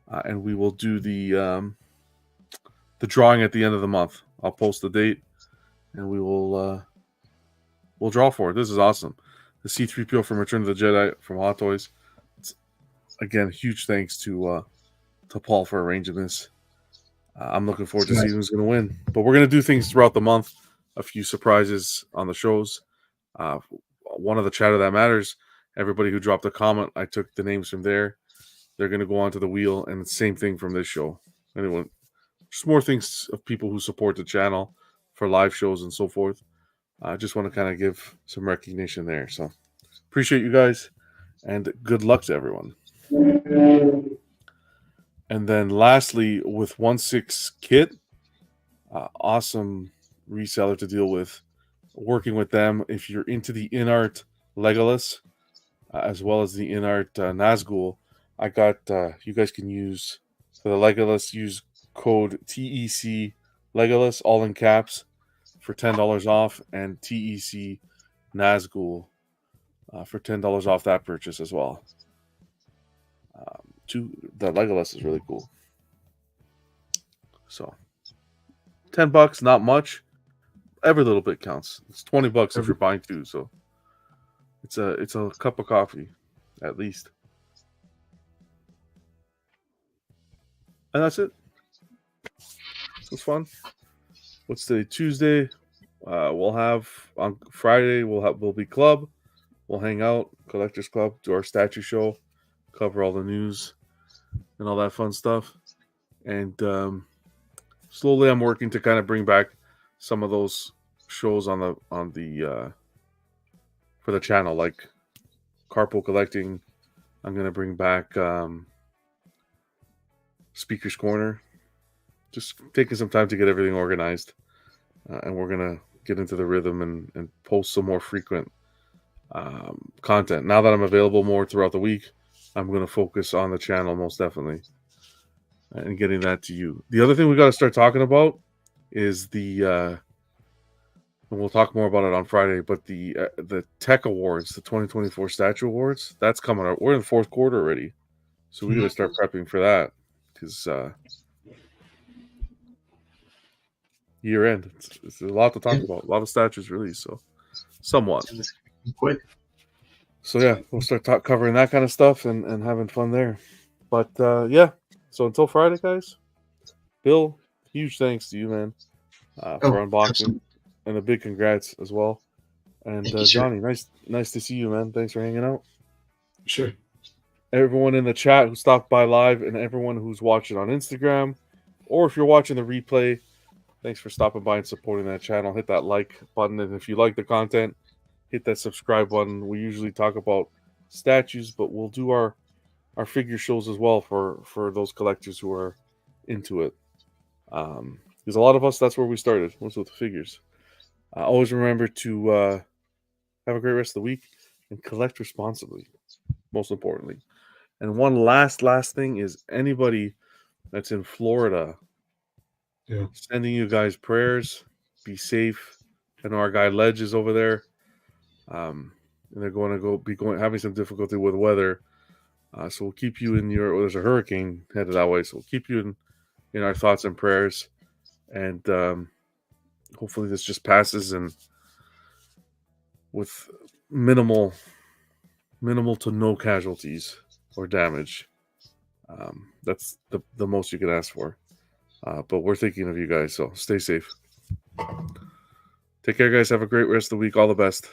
and we will do the drawing at the end of the month. I'll post the date, and we will we'll draw for it. This is awesome. The C3PO from Return of the Jedi from Hot Toys. Again, huge thanks to Paul for arranging this. I'm looking forward to seeing who's going to win. But we're going to do things throughout the month. A few surprises on the shows. One of the Chatter That Matters, everybody who dropped a comment, I took the names from there. They're going to go onto the wheel, and the same thing from this show. Anyone, just more things of people who support the channel for live shows and so forth. I just want to kind of give some recognition there. So appreciate you guys, and good luck to everyone. And then lastly, with 1/6 Kit, awesome reseller to deal with. Working with them, if you're into the in-art Legolas, as well as the in-art Nazgul, I got, you guys can use, for the Legolas, use code TEC Legolas, all in caps, for $10 off, and TEC Nazgul for $10 off that purchase as well. The Legolas is really cool. So, $10, not much. Every little bit counts. It's $20 if you're buying two. So, it's a cup of coffee, at least. And that's it. It was fun. What's today? Tuesday. We'll have on Friday. We'll be club. We'll hang out, Collectors Club, do our statue show, cover all the news and all that fun stuff. And slowly, I'm working to kind of bring back some of those shows on the for the channel, like Carpool Collecting. I'm gonna bring back Speaker's Corner. Just taking some time to get everything organized, and we're gonna get into the rhythm and post some more frequent content. Now that I'm available more throughout the week, I'm going to focus on the channel most definitely and getting that to you. The other thing we got to start talking about is and we'll talk more about it on Friday, but the Tech Awards, the 2024 Statue Awards, that's coming up. We're in the fourth quarter already, so we got to start prepping for that because year end. It's a lot to talk about. A lot of statues released, so somewhat. Quick. So yeah, we'll start covering that kind of stuff and having fun there. But yeah, so until Friday, guys. Bill, huge thanks to you, man, for unboxing, absolutely. and a big congrats as well. And Thank you, Johnny, nice to see you, man. Thanks for hanging out. Sure. Everyone in the chat who stopped by live, and everyone who's watching on Instagram, or if you're watching the replay, thanks for stopping by and supporting that channel. Hit that like button, and if you like the content, hit that subscribe button. We usually talk about statues, but we'll do our figure shows as well for those collectors who are into it. Because a lot of us, that's where we started, was with the figures. Always remember to have a great rest of the week and collect responsibly, most importantly. And one last thing is anybody that's in Florida, sending you guys prayers. Be safe. I know our guy Ledge is over there. And they're going to having some difficulty with weather, so we'll keep you in there's a hurricane headed that way, so we'll keep you in our thoughts and prayers, and hopefully this just passes and with minimal to no casualties or damage. That's the most you can ask for, but we're thinking of you guys, so stay safe. Take care, guys. Have a great rest of the week. All the best.